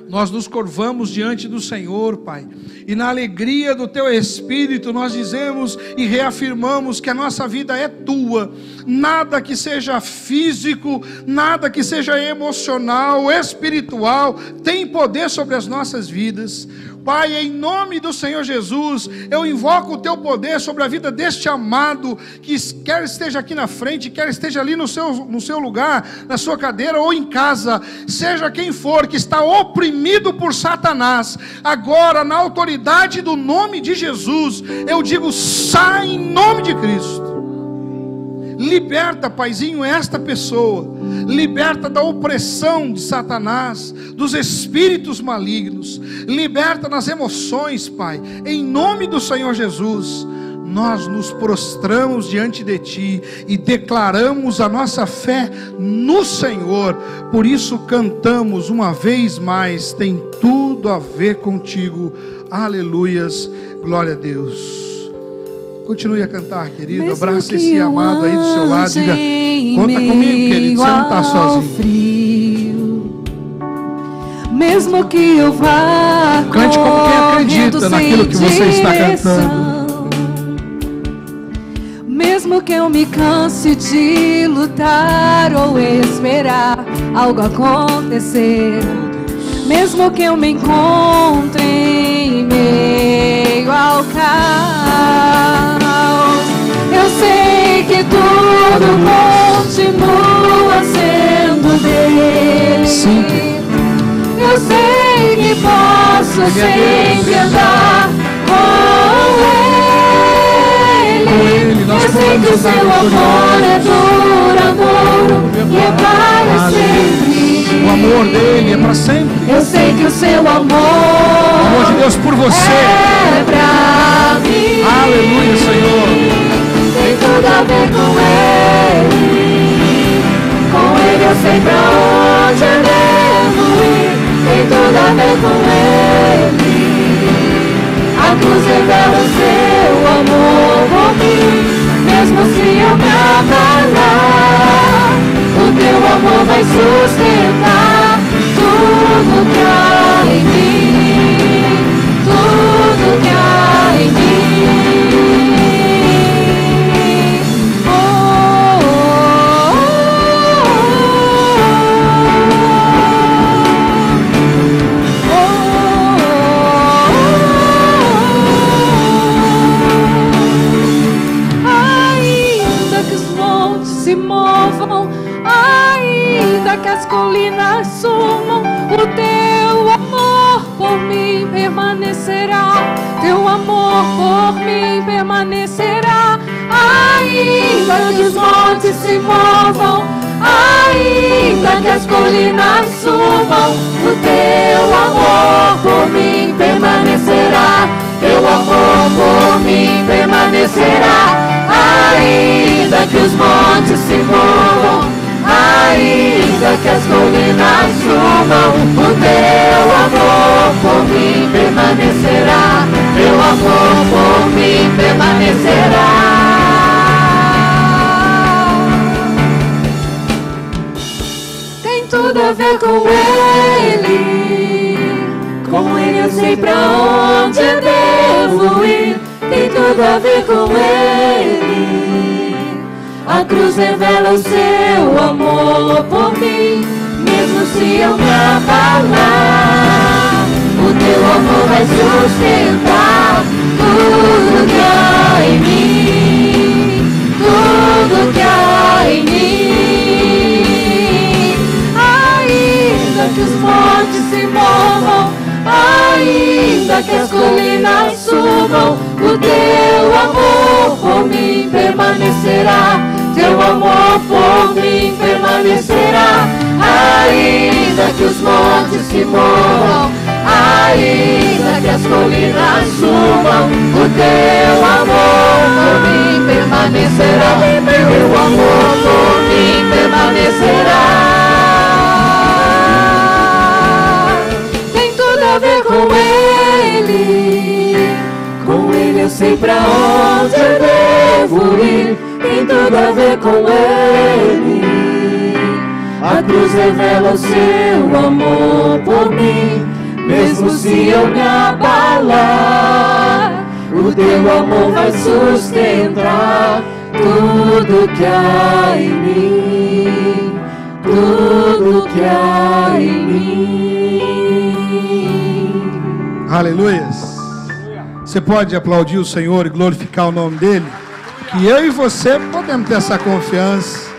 Nós nos curvamos diante do Senhor, Pai, e na alegria do Teu Espírito nós dizemos e reafirmamos que a nossa vida é Tua. Nada que seja físico, nada que seja emocional, espiritual, tem poder sobre as nossas vidas. Pai, em nome do Senhor Jesus, eu invoco o Teu poder sobre a vida deste amado, que quer esteja aqui na frente, quer esteja ali no seu lugar, na sua cadeira ou em casa, seja quem for, que está oprimido por Satanás, agora na autoridade do nome de Jesus, eu digo, sai em nome de Cristo. Liberta, Paizinho, esta pessoa, liberta da opressão de Satanás, dos espíritos malignos, liberta nas emoções, Pai, em nome do Senhor Jesus. Nós nos prostramos diante de Ti e declaramos a nossa fé no Senhor, por isso cantamos uma vez mais, tem tudo a ver contigo, aleluias, glória a Deus. Continue a cantar, querido. Mesmo abraça esse amado aí do seu lado. Diga, conta comigo, querido. Você não está sozinho. Frio, mesmo que eu vá cante como quem acredita naquilo que você está cantando. Mesmo que eu me canse de lutar ou esperar algo acontecer, mesmo que eu me encontre em meio ao caos, eu sei que tudo continua sendo dele. Sim. Eu sei que posso sempre andar com ele. Eu sei que o seu amor é duradouro e é para sempre. O amor dele é para sempre. Eu sei que o seu amor, o amor de Deus por você é pra mim. Aleluia, Senhor. Tem tudo a ver com ele. Com ele eu sei pra onde eu devo ir. Tem tudo a ver com ele. A cruz revela o seu amor por mim. Mesmo se eu me abalar, o teu amor vai sustentar tudo que há em mim. Tudo que há em mim. Ainda que as colinas sumam, o teu amor por mim permanecerá. Teu amor por mim permanecerá. Ainda que os montes se movam, ainda que as colinas sumam, o teu amor por mim permanecerá. Teu amor por mim permanecerá. Ainda que os montes se movam, ainda que as colinas sumam, o teu amor por mim permanecerá. Teu amor por mim permanecerá. Tem tudo a ver com ele. Com ele eu sei pra onde eu devo ir. Tem tudo a ver com ele. A cruz revela o seu amor por mim. Mesmo se eu me abalar, o teu amor vai sustentar tudo que há em mim. Tudo que há em que os montes se movam, ainda que as colinas subam, o teu amor por mim permanecerá. Teu amor por mim permanecerá. Ainda que os montes se movam, ainda que as colinas subam, o teu amor por mim permanecerá. Teu amor por mim permanecerá. Tem tudo a ver com Ele eu sei pra onde eu devo ir. Tem tudo a ver com Ele. A cruz revela o seu amor por mim. Mesmo se eu me abalar, o teu amor vai sustentar tudo que há em mim, tudo que há em mim. Aleluias. Você pode aplaudir o Senhor e glorificar o nome dEle? Que eu e você podemos ter essa confiança.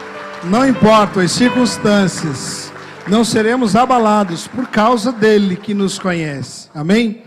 Não importam as circunstâncias, não seremos abalados por causa dele que nos conhece. Amém?